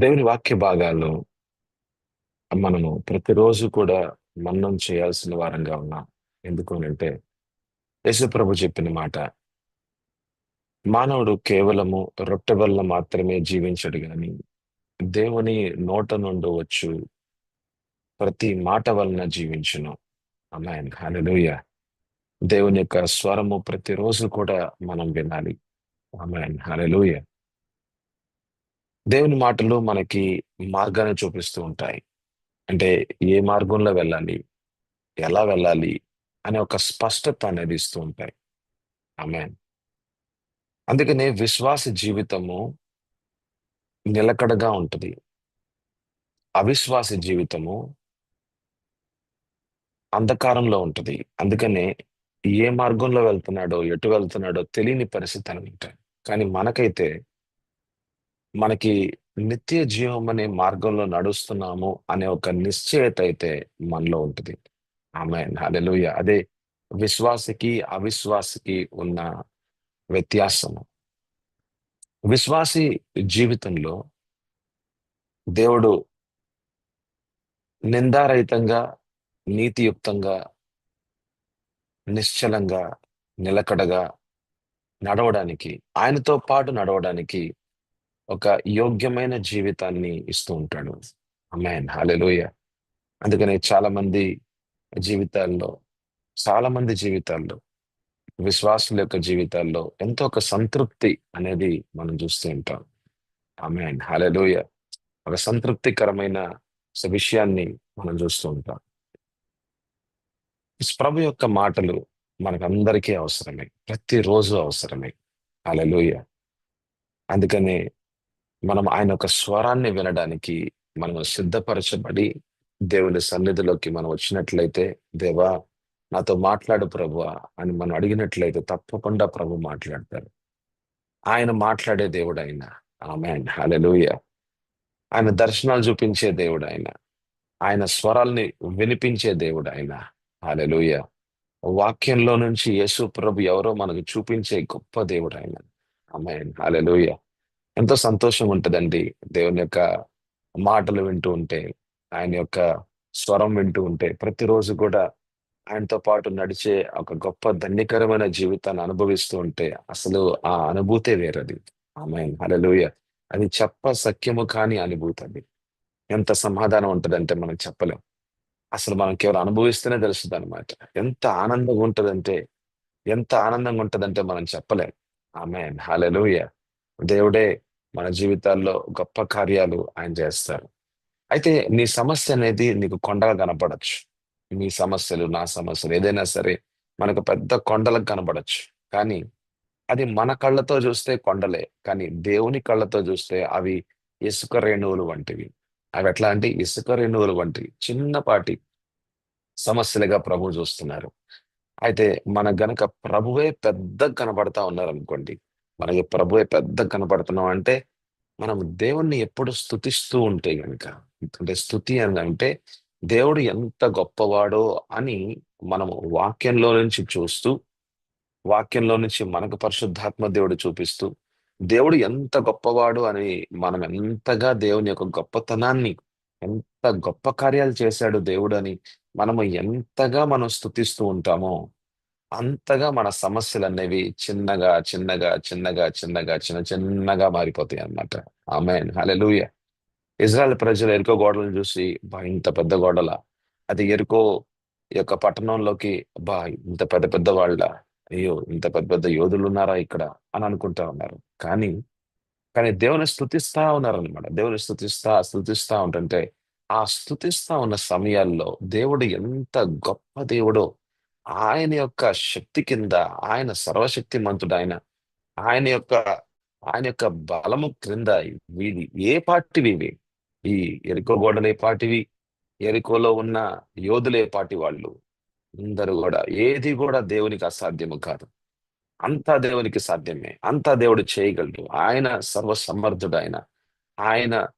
దేవుని వాక్య భాగాల్లో మనము ప్రతిరోజు కూడా మననం చేయాల్సిన వారంగా ఉన్నాం. ఎందుకు అనంటే యేసుప్రభు చెప్పిన మాట, మానవుడు కేవలము రొట్టె వల్ల మాత్రమే జీవించడు గాని దేవుని నోట నుండి వచ్చు ప్రతి మాట వలన జీవించును. ఆమేన్, హల్లెలూయా. దేవుని యొక్క స్వరము ప్రతిరోజు కూడా మనం వినాలి. ఆమేన్, హల్లెలూయా. దేవుని మాటలు మనకి మార్గాన్ని చూపిస్తూ ఉంటాయి. అంటే ఏ మార్గంలో వెళ్ళాలి, ఎలా వెళ్ళాలి అనే ఒక స్పష్టత అనేది ఇస్తూ ఉంటాయి. ఆమేన్. అందుకనే విశ్వాస జీవితము నిలకడగా ఉంటది. అవిశ్వాస జీవితము అంధకారంలో ఉంటది. అందుకనే ఏ మార్గంలో వెళ్తున్నాడో, ఎటు వెళ్తున్నాడో తెలియని పరిస్థితి అనమాట. కానీ మనకైతే మనకి నిత్య జీవం అనే మార్గంలో నడుస్తున్నాము అనే ఒక నిశ్చయత అయితే మనలో ఉంటది. ఆమేన్, హల్లెలూయా. అదే విశ్వాసికి, అవిశ్వాసికి ఉన్న వ్యత్యాసము. విశ్వాసి జీవితంలో దేవుడు నిందారహితంగా, నీతియుక్తంగా, నిశ్చలంగా, నిలకడగా నడవడానికి, ఆయనతో పాటు నడవడానికి ఒక యోగ్యమైన జీవితాన్ని ఇస్తూ ఉంటాడు. ఆమేన్, హల్లెలూయా. అందుకనే జీవితాల్లో చాలా మంది జీవితాల్లో, విశ్వాసుల యొక్క జీవితాల్లో ఎంతో ఒక సంతృప్తి అనేది మనం చూస్తూ ఉంటాం. ఆమేన్, హల్లెలూయా. ఒక సంతృప్తికరమైన విషయాన్ని మనం చూస్తూ ఉంటాం. ప్రభు యొక్క మాటలు మనకందరికీ అవసరమే. ప్రతిరోజు అవసరమే. హల్లెలూయా. అందుకనే మనం ఆయన యొక్క స్వరాన్ని వినడానికి మనం సిద్ధపరచబడి దేవుని సన్నిధిలోకి మనం వచ్చినట్లయితే, దేవా నాతో మాట్లాడు ప్రభువా అని మనం అడిగినట్లయితే తప్పకుండా ప్రభు మాట్లాడతారు. ఆయన మాట్లాడే దేవుడు ఆయన. ఆమేన్, హల్లెలూయా. ఆయన దర్శనాలు చూపించే దేవుడు ఆయన. ఆయన స్వరాల్ని వినిపించే దేవుడు ఆయన. హల్లెలూయా. వాక్యంలో నుంచి యేసు ప్రభు ఎవరో మనకు చూపించే గొప్ప దేవుడు ఆయన. ఆమేన్, హల్లెలూయా. ఎంతో సంతోషం ఉంటదండి దేవుని యొక్క మాటలు వింటూ ఉంటే, ఆయన యొక్క స్వరం వింటూ ఉంటే, ప్రతిరోజు కూడా ఆయనతో పాటు నడిచే ఒక గొప్ప ధన్యకరమైన జీవితాన్ని అనుభవిస్తూ ఉంటే అసలు ఆ అనుభూతే వేరది. ఆమేన్, హల్లెలూయా. అది సఖ్యము కాని అనుభూతి అది. ఎంత సమాధానం ఉంటదంటే మనం చెప్పలేం. అసలు మనం కేవలం అనుభవిస్తేనే తెలుస్తదనమాట. ఎంత ఆనందంగా ఉంటదంటే, ఎంత ఆనందంగా ఉంటదంటే మనం చెప్పలేం. ఆమేన్, హల్లెలూయా. దేవుడే మన జీవితాల్లో గొప్ప కార్యాలు ఆయన చేస్తారు. అయితే నీ సమస్య అనేది నీకు కొండగా కనపడొచ్చు. నీ సమస్యలు, నా సమస్యలు ఏదైనా సరే మనకు పెద్ద కొండలకు కనపడొచ్చు. కానీ అది మన కళ్ళతో చూస్తే కొండలే. కానీ దేవుని కళ్ళతో చూస్తే అవి ఇసుక రేణువులు వంటివి. అవి ఎట్లా అంటే ఇసుక రేణువులు వంటివి. చిన్నపాటి సమస్యలుగా ప్రభువు చూస్తున్నారు. అయితే మనకు గనక ప్రభువే పెద్దగా కనపడతా ఉన్నారనుకోండి. మనకి ప్రభువే పెద్దగా కనపడుతున్నాం అంటే, మనం దేవుణ్ణి ఎప్పుడు స్తుతిస్తూ ఉంటే గనక, అంటే స్తుతి అని అంటే దేవుడు ఎంత గొప్పవాడో అని మనము వాక్యంలో నుంచి చూస్తూ, వాక్యంలో నుంచి మనకు పరిశుద్ధాత్మ దేవుడు చూపిస్తూ, దేవుడు ఎంత గొప్పవాడు అని మనం ఎంతగా దేవుని యొక్క గొప్పతనాన్ని, ఎంత గొప్ప కార్యాలు చేశాడు దేవుడు అని మనము ఎంతగా మనం స్తుతిస్తూ ఉంటామో, అంతగా మన సమస్యలనేవి చిన్నగా, చిన్నగా, చిన్నగా, చిన్నగా, చిన్నగా మారిపోతాయి అన్నమాట. ఆమేన్, హల్లెలూయా. ఇజ్రాయెల్ ప్రజలు ఎరికో గోడలను చూసి, "అబ్బా! ఇంత పెద్ద గోడలా? అది ఎరికో యొక్క పట్టణంలోకి అబ్బా! ఇంత పెద్ద పెద్ద వాళ్ళా? అయ్యో! ఇంత పెద్ద పెద్ద యోధులున్నారా ఇక్కడ?" అని అనుకుంటా ఉన్నారు. కానీ, కానీ దేవుని స్తుతిస్తా ఉన్నారనమాట. దేవుని స్తుతిస్తా ఉంటుంటే, ఆ స్తుతిస్తా ఉన్న సమయాల్లో దేవుడు ఎంత గొప్ప దేవుడో, ఆయన యొక్క శక్తి కింద, ఆయన సర్వశక్తిమంతుడాయన. ఆయన యొక్క ఆయన యొక్క బలము క్రింద వీధి ఏ పార్టీవి ఇవి? ఈ యెరికో గోడలు ఏ పాటివి? యెరికోలో ఉన్న యోధులు ఏ పాటి వాళ్ళు? అందరూ గూడా ఏది గూడా దేవునికి అసాధ్యము కాదు. అంతా దేవునికి సాధ్యమే. అంతా దేవుడు చేయగలడు. ఆయన సర్వసమర్థుడాయన. ఆయన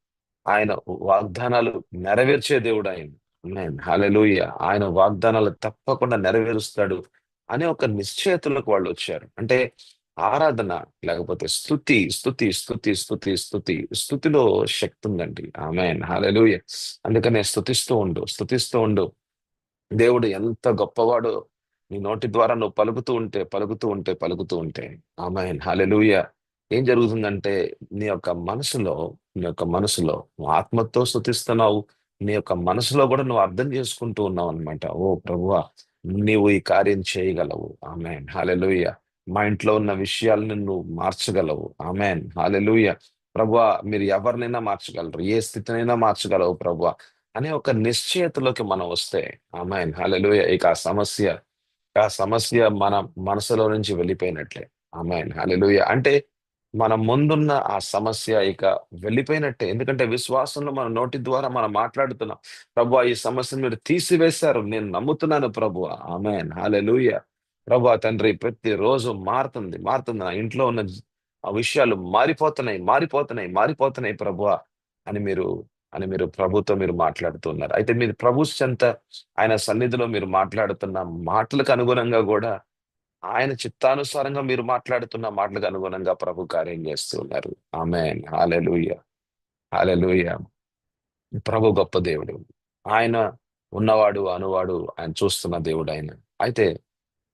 ఆయన వాగ్దానాలు నెరవేర్చే దేవుడాయన. ఆమేన్, హల్లెలూయా. ఆయన వాగ్దానాలు తప్పకుండా నెరవేరుస్తాడు అనే ఒక నిశ్చయతలోకి వాళ్ళొచ్చారు. అంటే ఆరాధన, లేకపోతే స్థుతిలో శక్తి ఉందండి. ఆమేన్, హల్లెలూయా. అందుకనే స్తుతిస్తూ ఉండు. దేవుడు ఎంత గొప్పవాడో నీ నోటి ద్వారా నువ్వు పలుకుతూ ఉంటే ఆమేన్, హల్లెలూయా. ఏం జరుగుతుందంటే నీ యొక్క మనసులో నువ్వు ఆత్మతో స్తుతిస్తున్నావు. నీ యొక్క మనసులో కూడా నువ్వు అర్థం చేసుకుంటూ ఉన్నావు అనమాట. ఓ ప్రభువా, నీవు ఈ కార్యం చేయగలవు. ఆమేన్, హల్లెలూయా. మా ఇంట్లో ఉన్న విషయాలను నువ్వు మార్చగలవు. ఆమేన్, హల్లెలూయా. ప్రభువా, మీరు ఎవరినైనా మార్చగలరు, ఏ స్థితినైనా మార్చగలవు ప్రభువా అనే ఒక నిశ్చయతలోకి మనం వస్తే ఆమేన్, హల్లెలూయా, ఇక ఆ సమస్య మన మనసులో నుంచి వెళ్ళిపోయినట్లే. ఆమేన్, హల్లెలూయా. అంటే మన ముందున్న ఆ సమస్య ఇక వెళ్ళిపోయినట్టే. ఎందుకంటే విశ్వాసంలో మన నోటి ద్వారా మనం మాట్లాడుతున్నాం. ప్రభువా, ఈ సమస్యను మీరు తీసివేశారు, నేను నమ్ముతున్నాను ప్రభువా. ఆమేన్, హల్లెలూయా. ప్రభువా తండ్రి, ప్రతిరోజు మారుతుంది నా ఇంట్లో ఉన్న ఆ విషయాలు మారిపోతున్నాయి ప్రభువా అని మీరు ప్రభుతో మీరు మాట్లాడుతున్నారు. అయితే మీరు ప్రభు చెంత, ఆయన సన్నిధిలో మీరు మాట్లాడుతున్న మాటలకు అనుగుణంగా కూడా ఆయన చిత్తానుసారంగా మీరు మాట్లాడుతున్న మాటలకు అనుగుణంగా ప్రభు కార్యం చేస్తూ ఉన్నారు. ఆమేన్, హల్లెలూయా, హల్లెలూయా. ప్రభు గొప్ప దేవుడు. ఆయన ఉన్నవాడు, అనువాడు, ఆయన చూస్తున్న దేవుడు ఆయన. అయితే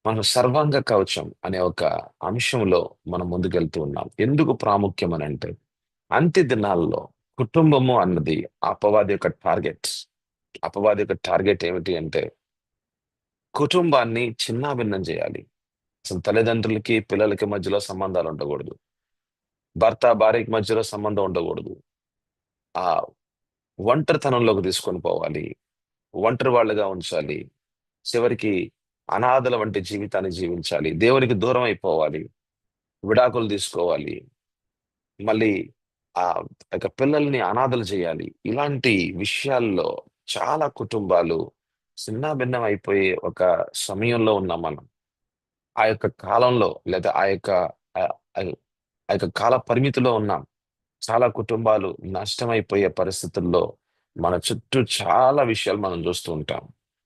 మనం సర్వాంగ కవచం అనే ఒక అంశంలో మనం ముందుకెళ్తూ ఉన్నాం. ఎందుకు ప్రాముఖ్యం అని అంటే, అంత్య దినాల్లో కుటుంబము అన్నది అపవాది యొక్క టార్గెట్. అపవాది యొక్క టార్గెట్ ఏమిటి అంటే, కుటుంబాన్ని చిన్నాభిన్నం చేయాలి. అసలు తల్లిదండ్రులకి పిల్లలకి మధ్యలో సంబంధాలు ఉండకూడదు. భర్త భార్యకి మధ్యలో సంబంధం ఉండకూడదు. ఆ ఒంటరితనంలోకి తీసుకొని పోవాలి. ఒంటరి వాళ్ళుగా ఉంచాలి. చివరికి అనాథల వంటి జీవితాన్ని జీవించాలి. దేవునికి దూరం అయిపోవాలి. విడాకులు తీసుకోవాలి. మళ్ళీ ఆ యొక్క పిల్లల్ని అనాథలు చేయాలి. ఇలాంటి విషయాల్లో చాలా కుటుంబాలు చిన్నాభిన్నం అయిపోయే ఒక సమయంలో ఉన్నాం మనం. ఆ యొక్క కాలంలో, లేదా ఆహ్, ఆహ్, ఆ యొక్క కాల పరిమితిలో ఉన్నాం. చాలా కుటుంబాలు నష్టమైపోయే పరిస్థితుల్లో మన చుట్టూ చాలా విషయాలు మనం చూస్తూ ఉంటాం.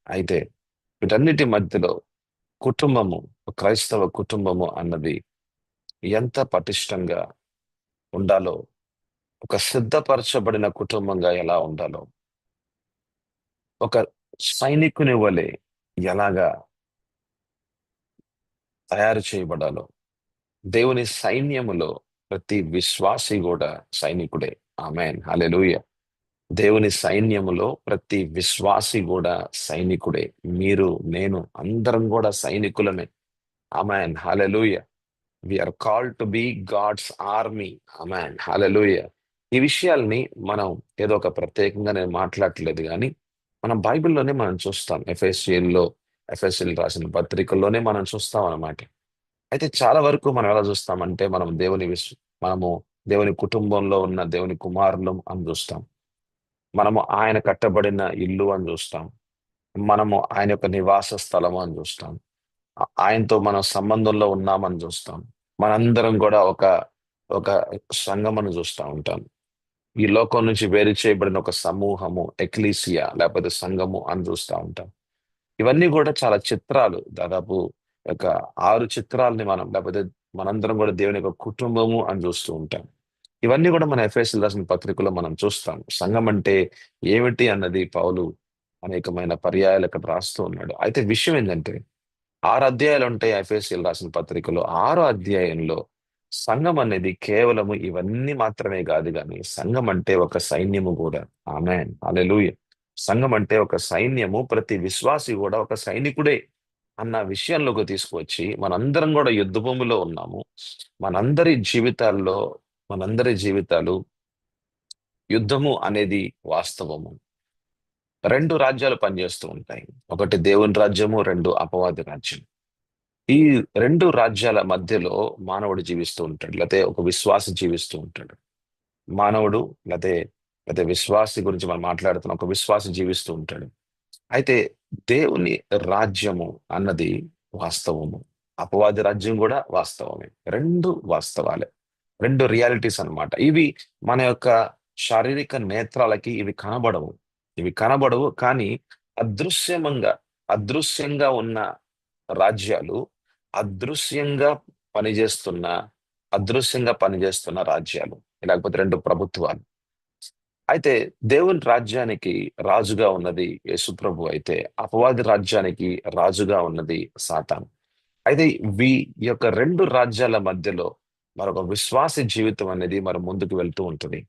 అయితే వీటన్నిటి మధ్యలో కుటుంబము, క్రైస్తవ కుటుంబము అన్నది ఎంత పటిష్టంగా ఉండాలో, ఒక సిద్ధపరచబడిన కుటుంబంగా ఎలా ఉండాలో, ఒక సైనికుని వలె ఎలాగా తయారు చేయబడాలో, దేవుని సైన్యములో ప్రతి విశ్వాసి కూడా సైనికుడే. ఆమేన్, హల్లెలూయా. దేవుని సైన్యములో ప్రతి విశ్వాసి కూడా సైనికుడే. మీరు, నేను అందరం కూడా సైనికులమే. ఆమేన్, హల్లెలూయా. We are called to be God's army. ఆమేన్, హల్లెలూయా. ఈ విషయాల్ని మనం ఏదో ఒక ప్రత్యేకంగా నేను మాట్లాడట్లేదు కానీ, మనం బైబిల్లోనే మనం చూస్తాం. ఎఫ్ఎస్సీయులు రాసిన పత్రికల్లోనే మనం చూస్తాం అన్నమాట. అయితే చాలా వరకు మనం ఎలా చూస్తామంటే, మనము దేవుని కుటుంబంలో ఉన్న దేవుని కుమారులం అని చూస్తాం. మనము ఆయన కట్టబడిన ఇల్లు అని చూస్తాం. మనము ఆయన యొక్క నివాస స్థలము అని చూస్తాం. ఆయనతో మనం సంబంధంలో ఉన్నామని చూస్తాం. మనందరం కూడా ఒక సంఘమని చూస్తా ఉంటాం. ఈ లోకం నుంచి వేరు చేయబడిన ఒక సమూహము, ఎక్లీసియా లేకపోతే సంఘము అని చూస్తా ఉంటాం. ఇవన్నీ కూడా చాలా చిత్రాలు. దాదాపు ఒక 6 చిత్రాలని మనం, లేకపోతే మనందరం కూడా దేవుని యొక్క కుటుంబము అని చూస్తూ ఉంటాం. ఇవన్నీ కూడా మన ఎఫెసీయులు రాసిన పత్రికలో మనం చూస్తాం. సంఘం అంటే ఏమిటి అన్నది పౌలు అనేకమైన పర్యాయాలు అక్కడ రాస్తూ ఉన్నాడు. అయితే విషయం ఏంటంటే, 6 అధ్యాయాలు ఉంటాయి ఎఫెసీయులు రాసిన పత్రికలో. 6 అధ్యాయంలో సంఘం అనేది కేవలము ఇవన్నీ మాత్రమే కాదు గాని, సంఘం అంటే ఒక సైన్యము కూడా. ఆమేన్, హల్లెలూయా. సంఘం అంటే ఒక సైన్యము. ప్రతి విశ్వాసి కూడా ఒక సైనికుడే అన్న విషయంలోకి తీసుకువచ్చి, మనందరం కూడా యుద్ధ భూమిలో ఉన్నాము. మనందరి జీవితాల్లో మనందరి జీవితాలు యుద్ధము అనేది వాస్తవము. 2 రాజ్యాలు పనిచేస్తూ ఉంటాయి. ఒకటి దేవుని రాజ్యము, 2 అపవాది రాజ్యం. ఈ 2 రాజ్యాల మధ్యలో మానవుడు జీవిస్తూ ఉంటాడు. లేతే ఒక విశ్వాసి జీవిస్తూ ఉంటాడు. మానవుడు లేతే లేతే విశ్వాసి గురించి మనం మాట్లాడుతున్నాం. ఒక విశ్వాసి జీవిస్తూ ఉంటాడు. అయితే దేవుని రాజ్యము అన్నది వాస్తవము. అపవాది రాజ్యం కూడా వాస్తవమే. 2 వాస్తవాలే. 2 రియాలిటీస్ అన్నమాట. ఇవి మన యొక్క శారీరక నేత్రాలకి ఇవి కనబడవు. ఇవి కనబడవు కానీ అదృశ్యంగా ఉన్న రాజ్యాలు అదృశ్యంగా పనిచేస్తున్న, అదృశ్యంగా పనిచేస్తున్న రాజ్యాలు, లేకపోతే రెండు ప్రభుత్వాలు. అయితే దేవుని రాజ్యానికి రాజుగా ఉన్నది యేసుప్రభు అయితే, అపవాది రాజ్యానికి రాజుగా ఉన్నది సాతాను. అయితే ఈ యొక్క రెండు రాజ్యాల మధ్యలో మరొక విశ్వాస జీవితం అనేది మరి ముందుకు వెళ్తూ ఉంటుంది.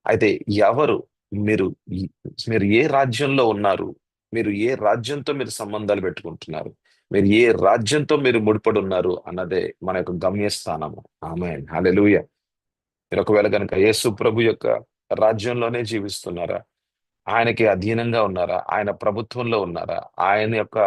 అయితే ఎవరు మీరు ఈ- మీరు ఏ రాజ్యంలో ఉన్నారు? మీరు ఏ రాజ్యంతో మీరు సంబంధాలు పెట్టుకుంటున్నారు? మీరు ఏ రాజ్యంతో మీరు ముడిపడి ఉన్నారు అన్నదే మన యొక్క గమ్యస్థానము. ఆమేన్, హల్లెలూయా. మీరు ఒకవేళ కనుక యేసు ప్రభు యొక్క రాజ్యంలోనే జీవిస్తున్నారా? ఆయనకి అధీనంగా ఉన్నారా? ఆయన ప్రభుత్వంలో ఉన్నారా? ఆ- ఆయన యొక్క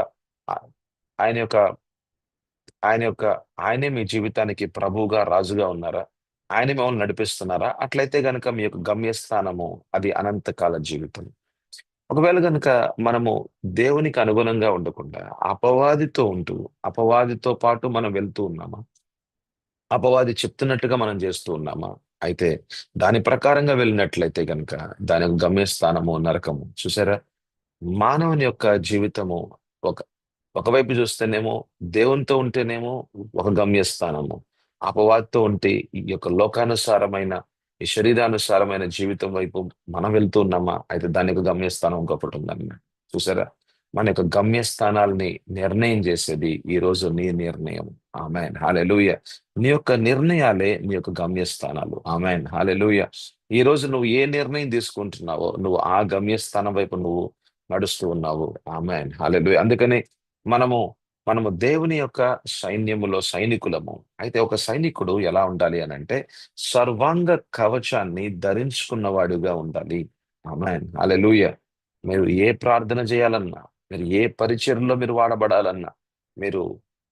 ఆయన యొక్క ఆయనే మీ జీవితానికి ప్రభువుగా, రాజుగా ఉన్నారా? ఆయనే మిమ్మల్ని నడిపిస్తున్నారా? అట్లయితే గనుక మీ యొక్క గమ్యస్థానము అది అనంతకాల జీవితం. ఒకవేళ గనుక మనము దేవునికి అనుగుణంగా ఉండకుండా అపవాదితో ఉంటూ, అపవాదితో పాటు మనం వెళ్తూ ఉన్నామా? అపవాది చెప్తున్నట్టుగా మనం చేస్తూ ఉన్నామా? అయితే దాని ప్రకారంగా వెళ్ళినట్లయితే గనుక దాని యొక్క గమ్యస్థానము నరకము. చూసారా? మానవుని యొక్క జీవితము ఒక ఒకవైపు చూస్తేనేమో దేవునితో ఉంటేనేమో ఒక గమ్యస్థానము. అపవాదితో ఉంటే ఈ యొక్క లోకానుసారమైన, ఈ శరీరానుసారమైన జీవితం వైపు మనం వెళ్తూ ఉన్నామా? అయితే దాని యొక్క గమ్యస్థానం ఇంకొకటి ఉందన్నమాట. చూసారా? మన యొక్క గమ్యస్థానాల్ని నిర్ణయం చేసేది ఈ రోజు నీ నిర్ణయం. ఆమెన్, హల్లెలూయా. నీ యొక్క నిర్ణయాలే నీ యొక్క గమ్యస్థానాలు. ఆమెన్, హల్లెలూయా. ఈ రోజు నువ్వు ఏ నిర్ణయం తీసుకుంటున్నావో నువ్వు ఆ గమ్యస్థానం వైపు నువ్వు నడుస్తూ ఉన్నావు. ఆమేన్, హల్లెలూయా. అందుకని మనము మనము దేవుని యొక్క సైన్యములో సైనికులము. అయితే ఒక సైనికుడు ఎలా ఉండాలి అనంటే సర్వాంగ కవచాన్ని ధరించుకున్నవాడుగా ఉండాలి. ఆమేన్, హల్లెలూయా. మీరు ఏ ప్రార్థన చేయాలన్నా, మీరు ఏ పరిచర్యలో మీరు వాడబడాలన్నా, మీరు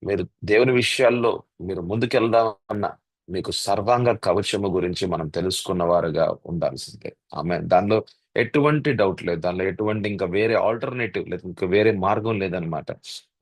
మీరు దేవుని విషయాల్లో మీరు ముందుకెళ్దామన్నా మీకు సర్వాంగ కవచము గురించి మనం తెలుసుకున్న వారుగా ఉండాల్సిందే. దానిలో ఎటువంటి డౌట్ లేదు. దానిలో ఎటువంటి ఇంకా వేరే ఆల్టర్నేటివ్ లేదు. ఇంకా వేరే మార్గం లేదనమాట.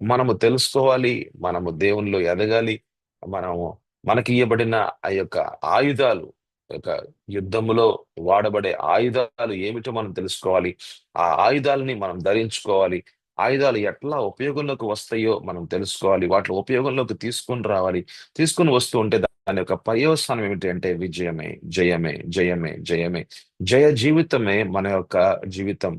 మనము తెలుసుకోవాలి. మనము దేవునిలో ఎదగాలి. మనము మనకి ఇయ్యబడిన ఆ యొక్క ఆయుధాలు, యొక్క యుద్ధములో వాడబడే ఆయుధాలు ఏమిటో మనం తెలుసుకోవాలి. ఆ ఆయుధాలని మనం ధరించుకోవాలి. ఆయుధాలు ఎట్లా ఉపయోగంలోకి వస్తాయో మనం తెలుసుకోవాలి. వాటిని ఉపయోగంలోకి తీసుకొని రావాలి. తీసుకొని వస్తూ ఉంటే దాని యొక్క పర్యవసానం ఏమిటి అంటే విజయమే, జయమే, జయమే, జయమే. జయ జీవితమే మన యొక్క జీవితం.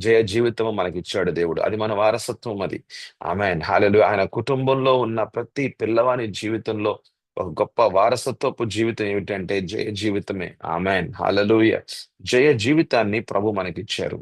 జయ జీవితం మనకిచ్చాడు దేవుడు. అది మన వారసత్వం అది. ఆమేన్, హల్లెలూయా. ఆయన కుటుంబంలో ఉన్న ప్రతి పిల్లవాని జీవితంలో ఒక గొప్ప వారసత్వపు జీవితం ఏమిటంటే జయ జీవితమే. ఆమేన్, హల్లెలూయా. జయ జీవితాన్ని ప్రభు మనకిచ్చారు.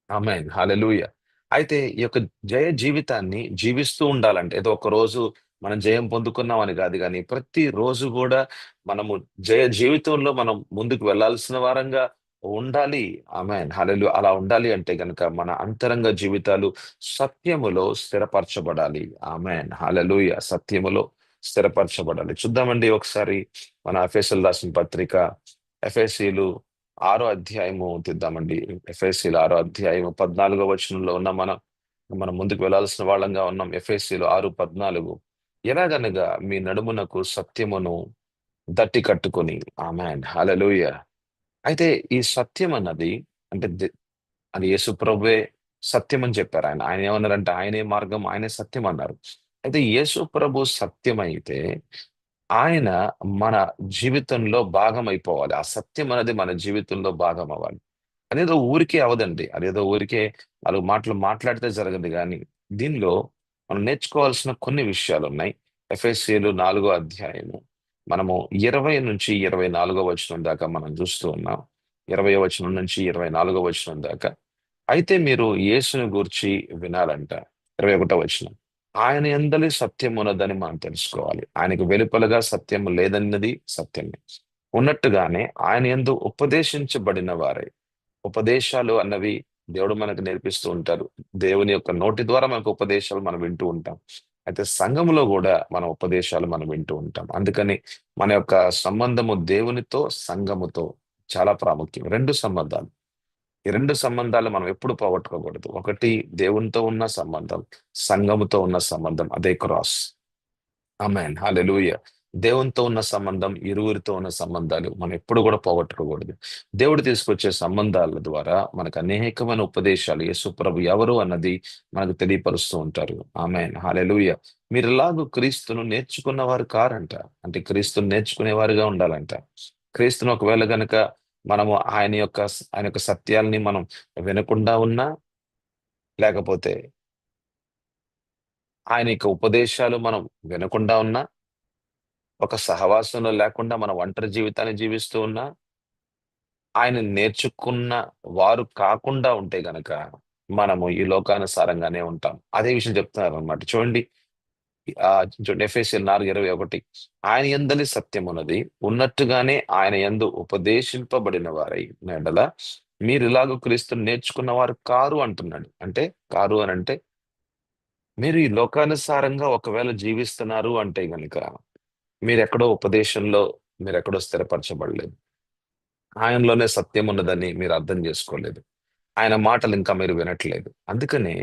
ఆమేన్, హల్లెలూయా. అయితే ఈ యొక్క జయ జీవితాన్ని జీవిస్తూ ఉండాలంటే ఏదో ఒక రోజు మనం జయం పొందుకున్నామని కాదు గానీ, ప్రతి రోజు గూడా మనము జయ జీవితంలో మనం ముందుకు వెళ్ళాల్సిన వారంగా ఉండాలి. ఆమేన్, హల్లెలూయా. అలా ఉండాలి అంటే గనక మన అంతరంగ జీవితాలు సత్యములో స్థిరపరచబడాలి. ఆమేన్, హల్లెలూయా. సత్యములో స్థిరపరచబడాలి. చూద్దామండి ఒకసారి మన ఎఫెసీయులకు రాసిన పత్రిక, ఎఫెసీయులు 6 అధ్యాయము తీద్దామండి. ఎఫెసీయులు 6 అధ్యాయము 14 వచనంలో ఉన్న మనం మనం ముందుకు వెళ్ళాల్సిన వాళ్ళంగా ఉన్నాం. ఎఫెసీయులు 6:14 ఎలాగనగా మీ నడుమునకు సత్యమును దట్టి కట్టుకొని. ఆమేన్, హల్లెలూయా. అయితే ఈ సత్యం అన్నది అంటే అది యేసు ప్రభువే సత్యం అని చెప్పారు ఆయన. ఆయన ఏమన్నారంటే ఆయనే మార్గం, ఆయనే సత్యం అన్నారు. అయితే యేసు ప్రభు సత్యమైతే ఆయన మన జీవితంలో భాగం అయిపోవాలి. ఆ సత్యం అనేది మన జీవితంలో భాగం అవ్వాలి. అదేదో ఊరికే అవ్వదండి. అదేదో ఊరికే 4 మాటలు మాట్లాడితే జరగదు గానీ, దీనిలో మనం నేర్చుకోవాల్సిన కొన్ని విషయాలున్నాయి. ఎఫెసీయులు 4 అధ్యాయము. మనము 20-24 వచనం దాకా మనం చూస్తూ ఉన్నాం. 20 వచనం నుంచి 24 వచనం దాకా. అయితే మీరు యేసుని గూర్చి వినాలంట. 21 వచనం. ఆయన యందలి సత్యం ఉన్నదని మనం తెలుసుకోవాలి. ఆయనకు వెలుపలగా సత్యం లేదన్నది సత్యమే. ఉన్నట్టుగానే ఆయన యందు ఉపదేశించబడిన వారై, ఉపదేశాలు అన్నవి దేవుడు మనకు నేర్పిస్తూ ఉంటారు. దేవుని యొక్క నోటి ద్వారా మనకు ఉపదేశాలు మనం వింటూ ఉంటాం. అయితే సంఘములో కూడా మన ఉపదేశాలు మనం వింటూ ఉంటాం. అందుకని మన యొక్క సంబంధము దేవునితో, సంఘముతో చాలా ప్రాముఖ్యం. 2 సంబంధాలు. ఈ 2 సంబంధాలు మనం ఎప్పుడు పోగొట్టుకోకూడదు. ఒకటి దేవునితో ఉన్న సంబంధం, సంఘముతో ఉన్న సంబంధం. అదే క్రాస్. ఆమేన్, హల్లెలూయా. దేవునితో ఉన్న సంబంధం, ఇరువురితో ఉన్న సంబంధాలు మనం ఎప్పుడు కూడా పోగొట్టుకోకూడదు. దేవుడు తీసుకొచ్చే సంబంధాల ద్వారా మనకు అనేకమైన ఉపదేశాలు, యేసు ప్రభు ఎవరు అన్నది మనకు తెలియపరుస్తూ ఉంటారు. ఆమేన్, హల్లెలూయా. మీరు ఎలాగో క్రీస్తును నేర్చుకున్న వారు కారంట. అంటే క్రీస్తును నేర్చుకునేవారుగా ఉండాలంట. క్రీస్తును ఒకవేళ గనక మనము ఆయన యొక్క సత్యాల్ని మనం వినకుండా ఉన్నా, లేకపోతే ఆయన యొక్క ఉపదేశాలు మనం వినకుండా ఉన్నా, ఒక సహవాసంలో లేకుండా మన ఒంటరి జీవితాన్ని జీవిస్తూ ఉన్నా, ఆయన నేర్చుకున్న వారు కాకుండా ఉంటే గనక మనము ఈ లోకానుసారంగానే ఉంటాం. అదే విషయం చెప్తున్నారనమాట. చూడండి, చూడండి, ఎఫెసీయులు 4:21, ఆయన యందలి సత్యమున్నది, ఉన్నట్టుగానే ఆయన యందు ఉపదేశింపబడిన వారై ఎడల మీరు ఇలాగ క్రీస్తుని నేర్చుకున్న వారు కారు అంటున్నాడు. అంటే కారు అనంటే, మీరు ఈ లోకానుసారంగా ఒకవేళ జీవిస్తున్నారు అంటే గనుక మీరెక్కడో ఉపదేశంలో మీరెక్కడో స్థిరపరచబడలేదు. ఆయనలోనే సత్యం ఉన్నదని మీరు అర్థం చేసుకోలేదు. ఆయన మాటలు ఇంకా మీరు వినట్లేదు. అందుకనే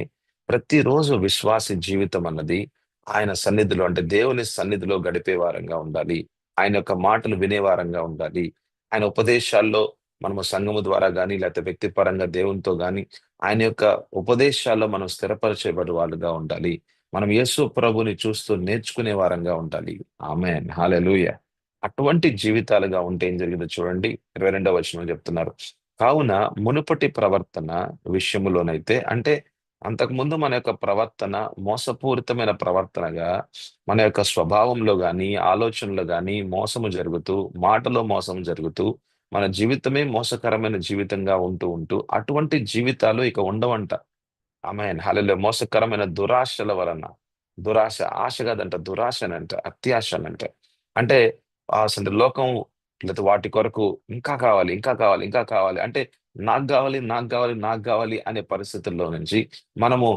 ప్రతిరోజు విశ్వాసి జీవితం అన్నది ఆయన సన్నిధిలో, అంటే దేవుని సన్నిధిలో గడిపే వారంగా ఉండాలి. ఆయన యొక్క మాటలు వినే వారంగా ఉండాలి. ఆయన ఉపదేశాల్లో మనము సంఘము ద్వారా గాని, లేకపోతే వ్యక్తిపరంగా దేవునితో గాని, ఆయన యొక్క ఉపదేశాల్లో మనం స్థిరపరచబడే వాళ్ళుగా ఉండాలి. మనం యేసు ప్రభుని చూస్తూ నేర్చుకునే వారంగా ఉండాలి. ఆమేన్, హల్లెలూయా. అటువంటి జీవితాలుగా ఉంటే ఏం జరిగిందో చూడండి. 22వ వచనం చెప్తున్నారు. కావున మునుపటి ప్రవర్తన విషయములోనైతే, అంటే అంతకుముందు మన యొక్క ప్రవర్తన మోసపూరితమైన ప్రవర్తనగా, మన యొక్క స్వభావంలో గాని, ఆలోచనలో గాని మోసము జరుగుతూ, మాటలో మోసం జరుగుతూ, మన జీవితమే మోసకరమైన జీవితంగా ఉంటూ ఉంటూ అటువంటి జీవితాలు ఇక ఉండవంట. ఆమేన్, హల్లెలూయా. మోసకరమైన దురాశల వలన, దురాశ, ఆశ కాదంట, దురాశనంట, అత్యాశనంట. అంటే అసలు లోకం లేతే వాటి కొరకు ఇంకా కావాలి, ఇంకా కావాలి, ఇంకా కావాలి అంటే నాకు గావాలి, నాకు గావాలి, నాకు గావాలి అనే పరిస్థితుల్లో నుంచి మనము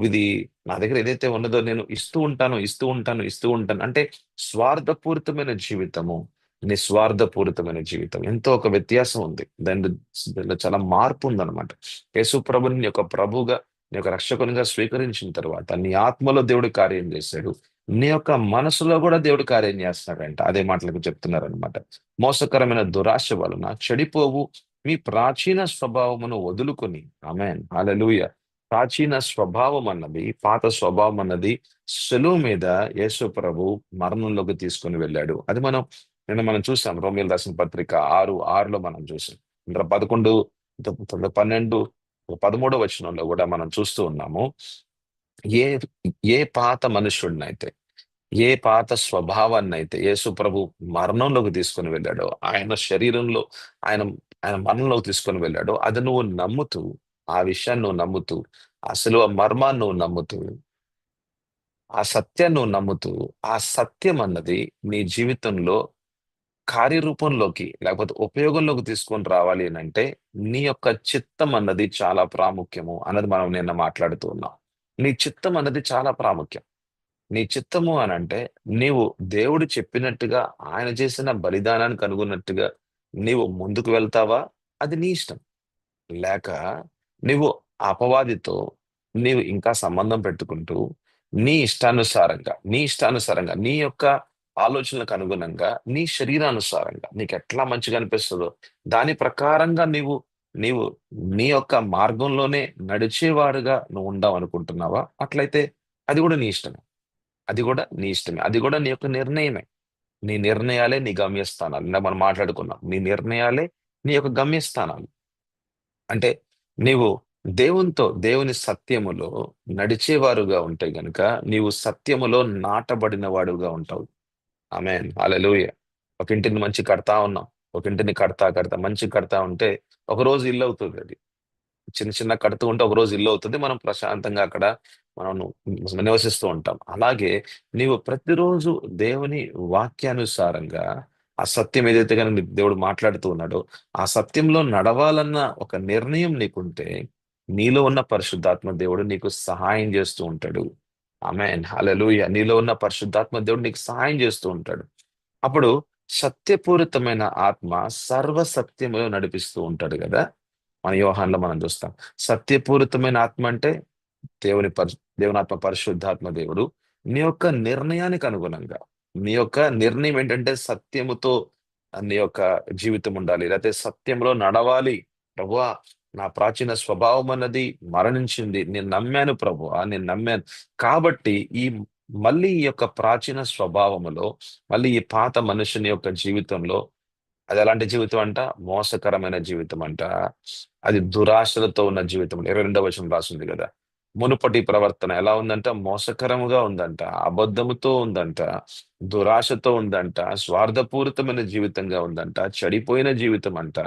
ఇది నా దగ్గర ఏదైతే ఉన్నదో నేను ఇస్తూ ఉంటాను, ఇస్తూ ఉంటాను, ఇస్తూ ఉంటాను. అంటే స్వార్థపూరితమైన జీవితము, నిస్వార్థపూరితమైన జీవితం. ఎంతో ఒక వ్యత్యాసం ఉంది. దానిలో చాలా మార్పు ఉందన్నమాట. యేసు ప్రభుని నీ యొక్క ప్రభువుగా, నీ యొక్క రక్షకునిగా స్వీకరించిన తర్వాత నీ ఆత్మలో దేవుడు కార్యం చేశాడు. నీ యొక్క మనసులో కూడా దేవుడు కార్యం చేస్తున్నాడంట. అదే మాటలకు చెప్తున్నారనమాట. మోసకరమైన దురాశ వలన చెడిపోవు మీ ప్రాచీన స్వభావమును వదులుకొని, ఆమేన్, హల్లెలూయా. ప్రాచీన స్వభావం అన్నది, పాత స్వభావం అన్నది శిలువ మీద యేసు ప్రభు మరణంలోకి తీసుకొని వెళ్ళాడు. అది నిన్న మనం చూసాం. రోమీయులకు రాసిన పత్రిక 6:6లో మనం చూసాం. ఇంకా 11, 12, 13 వచనంలో కూడా మనం చూస్తూ ఉన్నాము. ఏ ఏ పాత మనుష్యుడినైతే, ఏ పాత స్వభావాన్నైతే యేసు ప్రభు మరణంలోకి తీసుకొని వెళ్ళాడో, ఆయన శరీరంలో, ఆయన ఆయన మరణంలోకి తీసుకొని వెళ్ళాడో, అది నువ్వు నమ్ముతూ, ఆ విషయాన్ని నువ్వు నమ్ముతూ, ఆ శిలువ మర్మాన్ని నువ్వు నమ్ముతూ, ఆ సత్యాన్ని నువ్వు నమ్ముతూ, ఆ సత్యం అన్నది నీ జీవితంలో కార్యరూపంలోకి లేకపోతే ఉపయోగంలోకి తీసుకొని రావాలి అనంటే, నీ యొక్క చిత్తం అన్నది చాలా ప్రాముఖ్యము అన్నది మనం నిన్న మాట్లాడుతూ ఉన్నాం. నీ చిత్తం అన్నది చాలా ప్రాముఖ్యం. నీ చిత్తము అనంటే, నీవు దేవుడు చెప్పినట్టుగా, ఆయన చేసిన బలిదానానికి అనుగుణట్టుగా నీవు ముందుకు వెళ్తావా? అది నీ ఇష్టం. లేక నీవు అపవాదితో నీవు ఇంకా సంబంధం పెట్టుకుంటూ, నీ ఇష్టానుసారంగా, నీ యొక్క ఆలోచనలకు అనుగుణంగా, నీ శరీరానుసారంగా నీకెట్లా మంచిగా అనిపిస్తదో, దాని ప్రకారంగా నీవు నీ యొక్క మార్గంలోనే నడిచేవాడుగా నువ్వు ఉండావనుకుంటున్నావా? అట్లయితే అది కూడా నీ ఇష్టమే. అది కూడా నీ ఇష్టమే. అది కూడా నీ యొక్క నిర్ణయమే. నీ నిర్ణయాలే నీ గమ్యస్థానాలు. ఇందాక మనం మాట్లాడుకున్నాం. నీ నిర్ణయాలే నీ యొక్క గమ్యస్థానాలు. అంటే నీవు దేవుని సత్యములో నడిచేవారుగా ఉంటే గనుక నీవు సత్యములో నాటబడిన వాడుగా ఉంటావు. ఆమేన్, హల్లెలూయా. ఒక ఇంటిని మంచి కడతా ఉన్నాం. ఒక ఇంటిని కడతా కడతా మంచిగా కడతా ఉంటే ఒకరోజు ఇల్లు అవుతుంది అది. చిన్న చిన్న కడుతూ ఉంటే ఒకరోజు ఇల్లు అవుతుంది. మనం ప్రశాంతంగా అక్కడ మనం నివసిస్తూ ఉంటాం. అలాగే నీవు ప్రతిరోజు దేవుని వాక్యానుసారంగా ఆ సత్యం ఏదైతే గనుక దేవుడు మాట్లాడుతూ ఉన్నాడో, ఆ సత్యంలో నడవాలన్న ఒక నిర్ణయం నీకుంటే, నీలో ఉన్న పరిశుద్ధాత్మ దేవుడు నీకు సహాయం చేస్తూ ఉంటాడు. ఆమేన్, హల్లెలూయా. నీలో ఉన్న పరిశుద్ధాత్మ దేవుడు నీకు సహాయం చేస్తూ ఉంటాడు. అప్పుడు సత్యపూరితమైన ఆత్మ సర్వ సత్యములో నడిపిస్తూ ఉంటాడు గదా! మన యోహాన్లో మనం చూస్తాం. సత్యపూరితమైన ఆత్మ అంటే దేవుని ఆత్మ, పరిశుద్ధాత్మ దేవుడు నీ యొక్క నిర్ణయానికి అనుగుణంగా, నీ యొక్క నిర్ణయం ఏంటంటే సత్యముతో నీ యొక్క జీవితం ఉండాలి, లేకపోతే సత్యంలో నడవాలి. ప్రభువా, నా ప్రాచీన స్వభావం అన్నది మరణించింది, నేను నమ్మాను ప్రభువా, నేను నమ్మాను. కాబట్టి ఈ మళ్ళీ ఈ యొక్క ప్రాచీన స్వభావములో, మళ్ళీ ఈ పాత మనుషుని యొక్క జీవితంలో, అది ఎలాంటి జీవితం అంట? మోసకరమైన జీవితం అంట. అది దురాశలతో ఉన్న జీవితం. 22వ వచనం రాసింది కదా. మునుపటి ప్రవర్తన ఎలా ఉందంట? మోసకరముగా ఉందంట, అబద్ధముతో ఉందంట, దురాశతో ఉందంట, స్వార్థపూరితమైన జీవితంగా ఉందంట, చెడిపోయిన జీవితం అంట,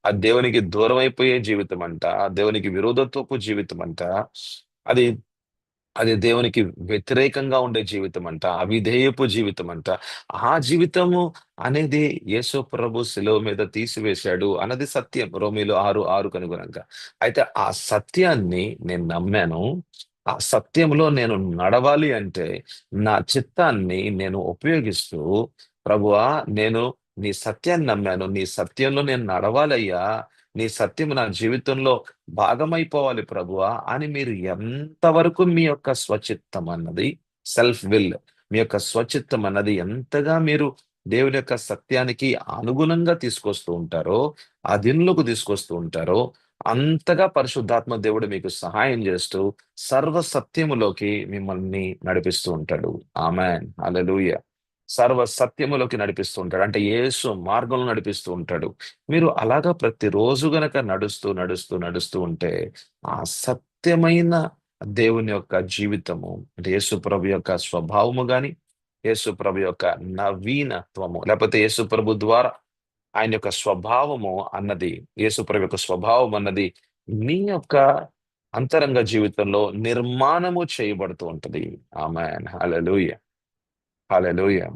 ఆ దేవునికి దూరం అయిపోయే జీవితం అంట, దేవునికి విరోధత్వపు జీవితం అంట, అది అది దేవునికి వ్యతిరేకంగా ఉండే జీవితం అంట, అవిధేయపు జీవితం అంట. ఆ జీవితము అనేది యేసు ప్రభు శిలువ మీద తీసివేశాడు అన్నది సత్యం, రోమీలు 6:6 అనుగుణంగా. అయితే ఆ సత్యాన్ని నేను నమ్మాను. ఆ సత్యంలో నేను నడవాలి అంటే నా చిత్తాన్ని నేను ఉపయోగిస్తూ, ప్రభువా, నేను నీ సత్యాన్ని నమ్మాను, నీ సత్యంలో నేను నడవాలయ్యా, నీ సత్యం నా జీవితంలో భాగమైపోవాలి ప్రభువా అని మీరు ఎంతవరకు మీ యొక్క స్వచిత్తం అన్నది, సెల్ఫ్ విల్, మీ యొక్క స్వచిత్తం అన్నది ఎంతగా మీరు దేవుని యొక్క సత్యానికి అనుగుణంగా తీసుకొస్తూ ఉంటారో, ఆ దీనిలోకి తీసుకొస్తూ ఉంటారో, అంతగా పరిశుద్ధాత్మ దేవుడు మీకు సహాయం చేస్తూ సర్వ సత్యములోకి మిమ్మల్ని నడిపిస్తూ ఉంటాడు. ఆమెన్, హల్లెలూయా. సర్వ సత్యములోకి నడిపిస్తూ ఉంటాడు అంటే యేసు మార్గంలో నడిపిస్తూ ఉంటాడు. మీరు అలాగా ప్రతిరోజు గనక నడుస్తూ నడుస్తూ నడుస్తూ ఉంటే, ఆ సత్యమైన దేవుని యొక్క జీవితము అంటే యేసు ప్రభు యొక్క స్వభావము గాని, యేసు ప్రభు యొక్క నవీనత్వము, లేకపోతే యేసు ప్రభు ద్వారా ఆయన యొక్క స్వభావము అన్నది, యేసు ప్రభు యొక్క స్వభావం అన్నది మీ యొక్క అంతరంగ జీవితంలో నిర్మాణము చేయబడుతూ ఉంటది. ఆమేన్, హల్లెలూయా, హల్లెలూయా.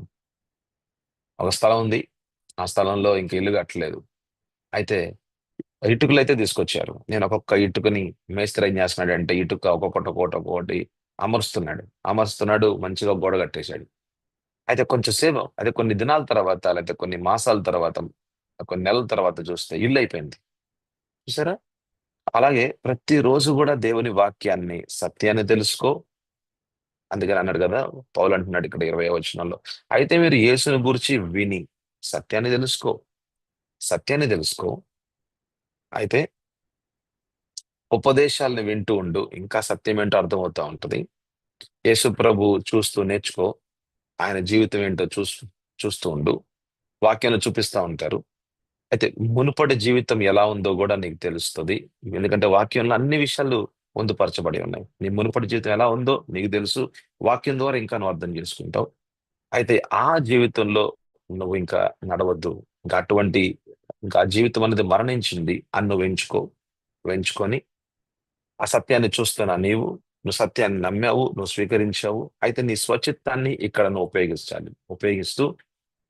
ఒక స్థలం ఉంది. ఆ స్థలంలో ఇంక ఇల్లు కట్టలేదు. అయితే ఇటుకలైతే తీసుకొచ్చారు. నేను ఒక్కొక్క ఇటుకని, మేస్త్రి ఏం చేస్తున్నాడంటే ఇటుక ఒక్కొక్కటి ఒక్కొక్కటి ఒక్కొక్కటి అమరుస్తున్నాడు. అమరుస్తున్నాడు, మంచిగా గోడ కట్టేశాడు. అయితే కొంచెం సేపు, అదే కొన్ని దినాల తర్వాత, లేకపోతే కొన్ని మాసాల తర్వాత, కొన్ని నెలల తర్వాత చూస్తే ఇల్లు అయిపోయింది. చూసారా? అలాగే ప్రతిరోజు కూడా దేవుని వాక్యాన్ని, సత్యాన్ని తెలుసుకో. అందుకని అన్నాడు కదా, పౌలు అంటున్నాడు ఇక్కడ 20వ వచనంలో, అయితే మీరు యేసుని గూర్చి విని సత్యాన్ని తెలుసుకో, సత్యాన్ని తెలుసుకో. అయితే ఉపదేశాలను వింటూ ఉండు, ఇంకా సత్యం ఏంటో అర్థమవుతా ఉంటది. యేసు ప్రభు చూస్తూ నేర్చుకో. ఆయన జీవితం ఏంటో చూస్తూ ఉండు. వాక్యాన్ని చూపిస్తా ఉంటారు. అయితే మునుపటి జీవితం ఎలా ఉందో కూడా నీకు తెలుస్తది. ఎందుకంటే వాక్యంలో అన్ని విషయాలు పొందుపరచబడి ఉన్నాయి. నీ మునుపటి జీవితం ఎలా ఉందో నీకు తెలుసు. వాక్యం ద్వారా ఇంకా నువ్వు అర్థం చేసుకుంటావు. అయితే ఆ జీవితంలో నువ్వు ఇంకా నడవద్దు. ఇంకా అటువంటి, ఇంకా ఆ జీవితం అనేది మరణించింది అని నువ్వు ఎంచుకో. ఎంచుకొని ఆ సత్యాన్ని చూస్తున్నా నీవు, నువ్వు సత్యాన్ని నమ్మావు, నువ్వు స్వీకరించావు. అయితే నీ స్వచిత్తాన్ని ఇక్కడ నువ్వు ఉపయోగించాలి. ఉపయోగిస్తూ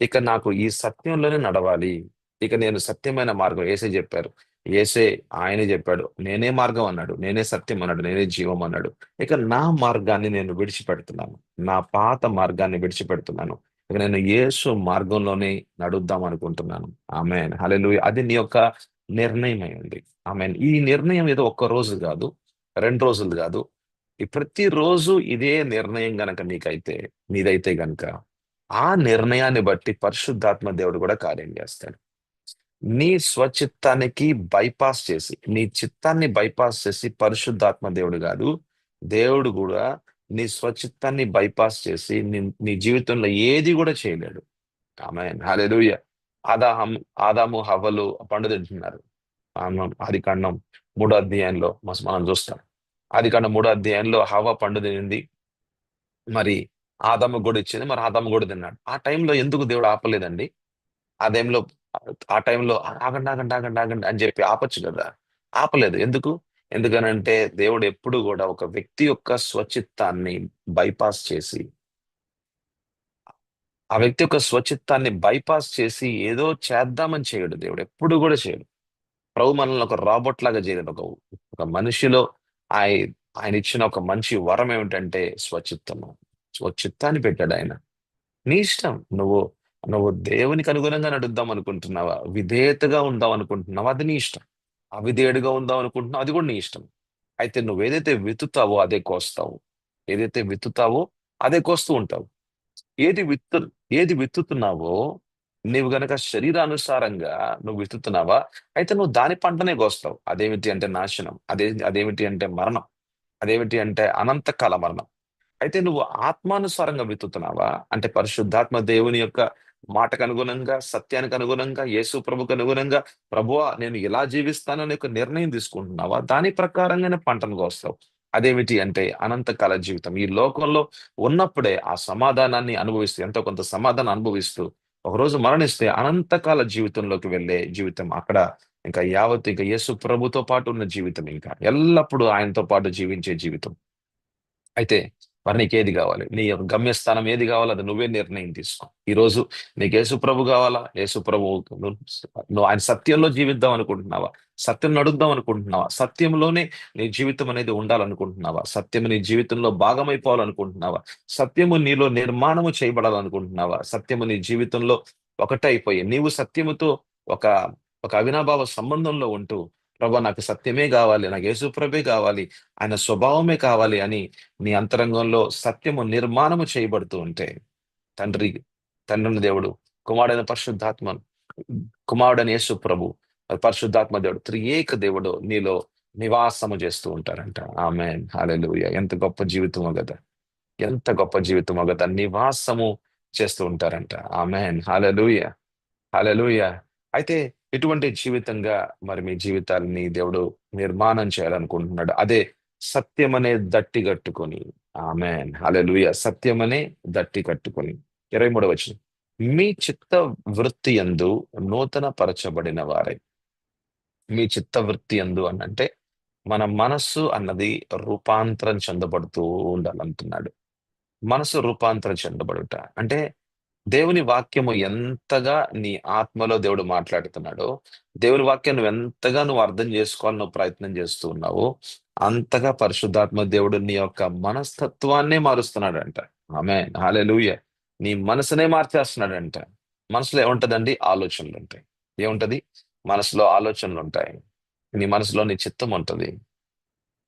ఇక నాకు ఈ సత్యంలోనే నడవాలి. ఇక నేను సత్యమైన మార్గం, యేసే చెప్పారు. యేసే ఆయనే చెప్పాడు. నేనే మార్గం అన్నాడు. నేనే సత్యం అన్నాడు. నేనే జీవం అన్నాడు. ఇక నా మార్గాన్ని నేను విడిచిపెడుతున్నాను. నా పాత మార్గాన్ని విడిచిపెడుతున్నాను. ఇక నేను యేసు మార్గంలోనే నడుద్దాం అనుకుంటున్నాను. ఆమేన్, హల్లెలూయా. అది నీ యొక్క నిర్ణయం అయి ఉంది. ఆమేన్. ఈ నిర్ణయం ఏదో ఒక్క రోజు కాదు, 2 రోజులు కాదు. ఈ ప్రతిరోజు ఇదే నిర్ణయం గనక నీదైతే గనక, ఆ నిర్ణయాన్ని బట్టి పరిశుద్ధాత్మ దేవుడు కూడా కార్యం చేస్తాడు. నీ స్వచిత్తానికి బైపాస్ చేసి, నీ చిత్తాన్ని బైపాస్ చేసి పరిశుద్ధాత్మ దేవుడు కాదు, దేవుడు కూడా నీ స్వచిత్తాన్ని బైపాస్ చేసి నీ జీవితంలో ఏది కూడా చేయలేడు. ఆమేన్, హల్లెలూయా. ఆదాహం ఆదాము హవ్వలు పండు తింటున్నారు. ఆదికాండం 3వ అధ్యాయంలో మనం చూస్తాం. ఆదికాండం 3వ అధ్యాయంలో హవ్వ పండు తినింది. మరి ఆదాముకు కూడా ఇచ్చింది. మరి ఆదాము కూడా తిన్నాడు. ఆ టైంలో ఎందుకు దేవుడు ఆపలేదండి? ఆ టైంలో ఆ టైంలో ఆగండి, ఆగండి, ఆగండి, ఆగండి అని చెప్పి ఆపొచ్చు కదా! ఆపలేదు. ఎందుకు? ఎందుకనంటే దేవుడు ఎప్పుడు కూడా ఒక వ్యక్తి యొక్క స్వచిత్తాన్ని బైపాస్ చేసి, ఆ వ్యక్తి యొక్క స్వచిత్తాన్ని బైపాస్ చేసి ఏదో చేద్దామని చేయడు దేవుడు. ఎప్పుడు కూడా చేయడు. ప్రభు మనల్ని ఒక రాబోట్ లాగా చేయలేదు. ఒక మనిషిలో ఆయ ఆయన ఇచ్చిన ఒక మంచి వరం ఏమిటంటే స్వచిత్తము. స్వచిత్తాన్ని పెట్టాడు ఆయన. నీ ఇష్టం. నువ్వు దేవునికి అనుగుణంగా నడుద్దాం అనుకుంటున్నావా? విధేయతగా ఉందాం అనుకుంటున్నావా? అది నీ ఇష్టం. అవిధేయుడిగా ఉందాం అనుకుంటున్నావా? అది కూడా నీ ఇష్టం. అయితే నువ్వేదైతే విత్తుతావో అదే కోస్తావు. ఏదైతే విత్తుతావో అదే కోస్తూ ఉంటావు. ఏది విత్తు ఏది విత్తుతున్నావో, నీవు గనక శరీరానుసారంగా నువ్వు విత్తుతున్నావా, అయితే నువ్వు దాని పంటనే కోస్తావు. అదేమిటి అంటే నాశనం. అదేమిటి అంటే మరణం. అదేమిటి అంటే అనంతకాల మరణం. అయితే నువ్వు ఆత్మానుసారంగా వెతుకుతున్నావా? అంటే పరిశుద్ధాత్మ దేవుని యొక్క మాటకు అనుగుణంగా, సత్యానికి అనుగుణంగా, యేసు ప్రభుకు అనుగుణంగా, ప్రభువా నేను ఇలా జీవిస్తానని ఒక నిర్ణయం తీసుకుంటున్నావా? దాని ప్రకారంగానే పంటను కోస్తావు. అదేమిటి అంటే అనంతకాల జీవితం. ఈ లోకంలో ఉన్నప్పుడే ఆ సమాధానాన్ని అనుభవిస్తూ, ఎంతో కొంత సమాధానం అనుభవిస్తూ, ఒకరోజు మరణిస్తే అనంతకాల జీవితంలోకి వెళ్ళే జీవితం. అక్కడ ఇంకా యావత్తు ఇంకా యేసు ప్రభుతో పాటు ఉన్న జీవితం, ఇంకా ఎల్లప్పుడూ ఆయనతో పాటు జీవించే జీవితం. అయితే మరి నీకేది కావాలి? నీ యొక్క గమ్యస్థానం ఏది కావాలో అది నువ్వే నిర్ణయం తీసుకో. ఈరోజు నీకు యేసు ప్రభు కావాలా? యేసు ప్రభు నువ్వు నువ్వు ఆయన సత్యంలో జీవిద్దాం అనుకుంటున్నావా? సత్యం నడుద్దాం అనుకుంటున్నావా? సత్యంలోనే నీ జీవితం అనేది ఉండాలనుకుంటున్నావా? సత్యము నీ జీవితంలో భాగమైపోవాలనుకుంటున్నావా? సత్యము నీలో నిర్మాణము చేయబడాలనుకుంటున్నావా? సత్యము నీ జీవితంలో ఒకటైపోయి నీవు సత్యముతో ఒక ఒక అవినాభావ సంబంధంలో ఉంటూ, ప్రభా నాకు సత్యమే కావాలి, నాకు యేసు ప్రభే కావాలి, ఆయన స్వభావమే కావాలి అని నీ అంతరంగంలో సత్యము నిర్మాణము చేయబడుతూ ఉంటే, తండ్రి తండ్రిని దేవుడు, కుమారుడైన పరిశుద్ధాత్మ, కుమారుడైన యేసు ప్రభు, పరిశుద్ధాత్మ దేవుడు, త్రియేక దేవుడు నీలో నివాసము చేస్తూ ఉంటారంట. ఆమేన్, హల్లెలూయా. ఎంత గొప్ప జీవితమో కదా! ఎంత గొప్ప జీవితమో కదా! నివాసము చేస్తూ ఉంటారంట. ఆమేన్, హల్లెలూయా. హల్లెలూయా. అయితే ఇటువంటి జీవితంగా మరి మీ జీవితాల్ని దేవుడు నిర్మాణం చేయాలనుకుంటున్నాడు. అదే సత్యమనే దట్టి కట్టుకొని. ఆమేన్, హల్లెలూయా. సత్యమనే దట్టి కట్టుకొని. 23వ వచనం. మీ చిత్త వృత్తి యందు నూతన పరచబడిన వారై. మీ చిత్త వృత్తి యందు అనంటే మన మనస్సు అన్నది రూపాంతరం చెందబడుతూ ఉండాలంటున్నాడు. మనసు రూపాంతరం చెందబడుట అంటే దేవుని వాక్యము ఎంతగా నీ ఆత్మలో దేవుడు మాట్లాడుతున్నాడో, దేవుని వాక్యం నువ్వు అర్థం చేసుకోవాలని నువ్వు ప్రయత్నం చేస్తూ ఉన్నావో, అంతగా పరిశుద్ధాత్మ దేవుడు నీ యొక్క మనస్తత్వాన్నే మారుస్తున్నాడంట. ఆమేన్, హల్లెలూయా. నీ మనసునే మార్చేస్తున్నాడంట. మనసులో ఏముంటదండి? ఆలోచనలుంటాయి. ఏముంటది? మనసులో ఆలోచనలుంటాయి. నీ చిత్తం ఉంటది.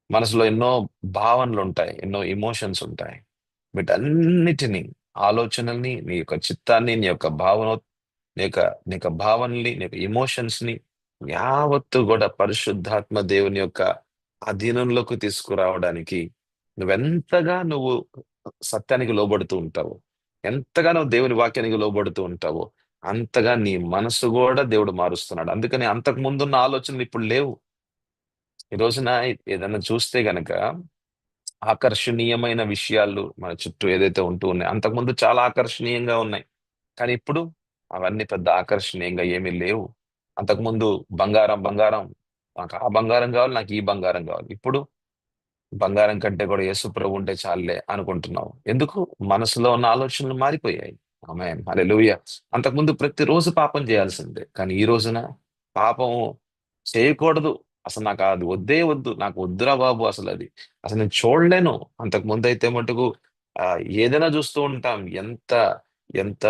మనసులో ఎన్నో భావనలుంటాయి. ఎన్నో ఎమోషన్స్ ఉంటాయి. వీటన్నిటిని, ఆలోచనల్ని, నీ యొక్క చిత్తాన్ని, నీ యొక్క భావనల్ని, నీ యొక్క ఎమోషన్స్ ని యావత్తు కూడా పరిశుద్ధాత్మ దేవుని యొక్క అధీనంలోకి తీసుకురావడానికి నువ్వు సత్యానికి లోబడుతూ ఉంటావు, ఎంతగా నువ్వు దేవుని వాక్యానికి లోబడుతూ ఉంటావో, అంతగా నీ మనసు కూడా దేవుడు మారుస్తున్నాడు. అందుకని అంతకు ముందున్న ఆలోచనలు ఇప్పుడు లేవు. ఈ రోజున ఏదన్నా చూస్తే గనక ఆకర్షణీయమైన విషయాలు మన చుట్టూ ఏదైతే ఉంటూ ఉన్నాయో, అంతకుముందు చాలా ఆకర్షణీయంగా ఉన్నాయి. కానీ ఇప్పుడు అవన్నీ పెద్ద ఆకర్షణీయంగా ఏమీ లేవు. అంతకుముందు బంగారం, బంగారం, నాకు ఆ బంగారం కావాలి, నాకు ఈ బంగారం కావాలి. ఇప్పుడు బంగారం కంటే కూడా యేసు ప్రభు ఉంటే చాలులే అనుకుంటున్నావు. ఎందుకు? మనసులో ఉన్న ఆలోచనలు మారిపోయాయి. ఆమేన్, హల్లెలూయా. అంతకుముందు ప్రతిరోజు పాపం చేయాల్సిందే. కానీ ఈ రోజున పాపం చేయకూడదు. అసలు నాకు అది వద్దే వద్దు. నాకు వద్దురా బాబు అసలది. అసలు నేను చూడలేను. అంతకు ముందైతే మటుకు ఏదైనా చూస్తూ ఉంటాం. ఎంత ఎంత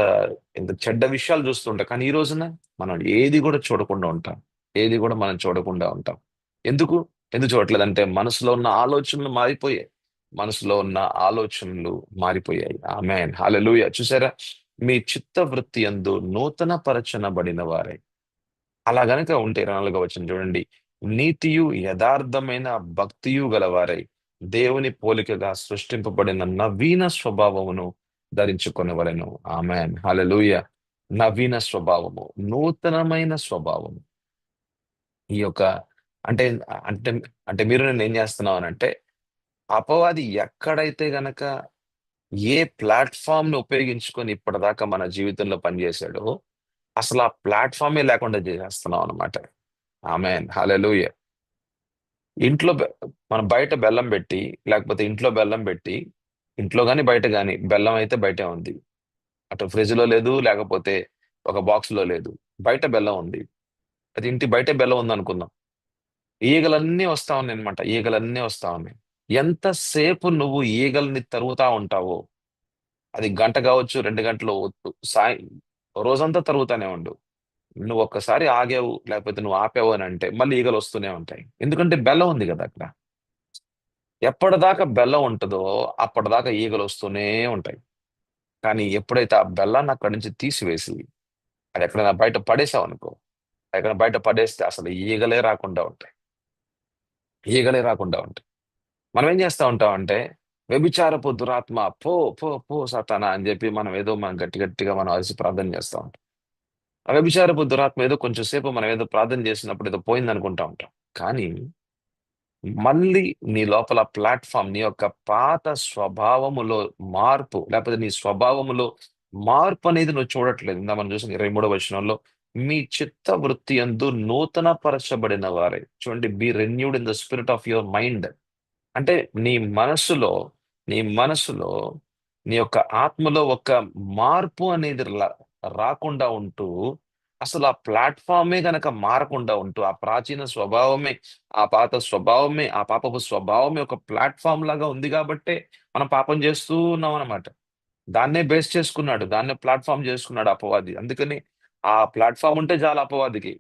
ఎంత చెడ్డ విషయాలు చూస్తూ ఉంటాం. కానీ ఈ రోజున మనం ఏది కూడా చూడకుండా ఉంటాం. ఏది కూడా మనం చూడకుండా ఉంటాం. ఎందుకు? ఎందుకు చూడట్లేదంటే మనసులో ఉన్న ఆలోచనలు మారిపోయాయి. మనసులో ఉన్న ఆలోచనలు మారిపోయాయి. ఆమేన్, హల్లెలూయా. చూసారా? మీ చిత్త వృత్తి యందు నూతన పరచనబడిన వారై. అలా గనక ఉంటే 24వ వచనం చూడండి. నీతియు యథార్థమైన భక్తియు గలవారై దేవుని పోలికగా సృష్టింపబడిన నవీన స్వభావమును ధరించుకొనవలెను. ఆమేన్, హల్లెలూయా. నవీన స్వభావము, నూతనమైన స్వభావము. ఈ యొక్క అంటే అంటే అంటే మీరు నేను ఏం చేస్తున్నాం అనంటే, అపవాది ఎక్కడైతే గనక ఏ ప్లాట్‌ఫార్మ్‌ని ఉపయోగించుకొని ఇప్పటిదాకా మన జీవితంలో పనిచేశాడో, అసలు ఆ ప్లాట్‌ఫార్మే లేకుండా చేసేస్తున్నాం అన్నమాట. ఆమేన్, హల్లెలూయా. ఇంట్లో మనం బయట బెల్లం బెట్టి, లేకపోతే ఇంట్లో బెల్లం బెట్టి, ఇంట్లో గాని, బయట గాని బెల్లం అయితే బయటే ఉంది. అటు ఫ్రిడ్జ్‌లో లేదు, లేకపోతే ఒక బాక్స్‌లో లేదు. బయట బెల్లం ఉంది. అది ఇంటి బయటే బెల్లం ఉందనుకుందాం. ఈగలన్నీ వస్తా ఉన్నాయన్నమాట. ఈగలన్నీ వస్తా ఉన్నాయి. ఎంత సేపు నువ్వు ఈగల్ని తరుముతా ఉంటావో, అది గంట గావచ్చు, 2 గంటలు, సాయి రోజంతా తరుగుతానే ఉండు. నువ్వు ఒక్కసారి ఆగావు, లేకపోతే నువ్వు ఆపావు అనంటే మళ్ళీ ఈగలొస్తూనే ఉంటాయి. ఎందుకంటే బెల్లం ఉంది గదా అక్కడ. ఎప్పటిదాకా బెల్లం ఉంటదో, అప్పటిదాకా ఈగలొస్తూనే ఉంటాయి. కానీ ఎప్పుడైతే ఆ బెల్లాన్ని అక్కడి నుంచి తీసివేసి అది ఎక్కడైనా బయట పడేసావు అనుకో, ఎక్కడ బయట పడేస్తే అసలు ఈగలే రాకుండా ఉంటాయి. ఈగలే రాకుండా ఉంటాయి. మనం ఏం చేస్తా ఉంటాం అంటే, వ్యభిచారపు దురాత్మ పో పో పో సాతానా అని చెప్పి మనం గట్టి గట్టిగా మనం అరిసి ప్రార్థన చేస్తా ఉంటాం. ఆ వ్యభిచారపు దురాత్మ ఏదో కొంచెం సేపు మనం ఏదో ప్రార్థన చేసినప్పుడు ఏదో పోయింది అనుకుంటా ఉంటాం. కానీ మళ్ళీ నీ లోపల ప్లాట్ఫామ్, నీ యొక్క పాత స్వభావములో మార్పు, లేకపోతే నీ స్వభావములో మార్పు అనేది నువ్వు చూడట్లేదు. ఇందా మనం చూసిన 23వ వచనంలో, మీ చిత్త వృత్తి యందు నూతన పరచబడిన వారే, చూడండి, B renewed in the spirit of your mind. అంటే నీ మనసులో, నీ మనసులో, నీ యొక్క ఆత్మలో ఒక మార్పు అనేది రాకుండా ఉంటూ, అసలు ఆ ప్లాట్ఫామే గనక మారకుండా ఉంటూ, ఆ ప్రాచీన స్వభావమే, ఆ పాత స్వభావమే, ఆ పాపపు స్వభావమే ఒక ప్లాట్ఫామ్ లాగా ఉంది కాబట్టే మనం పాపం చేస్తూ ఉన్నాం అనమాట. దాన్నే బేస్ చేసుకున్నాడు. దాన్నే ప్లాట్‌ఫార్మ్ చేసుకున్నాడు అపవాది. అందుకని ఆ ప్లాట్‌ఫార్మ్ ఉంటే చాలు అపవాదికి.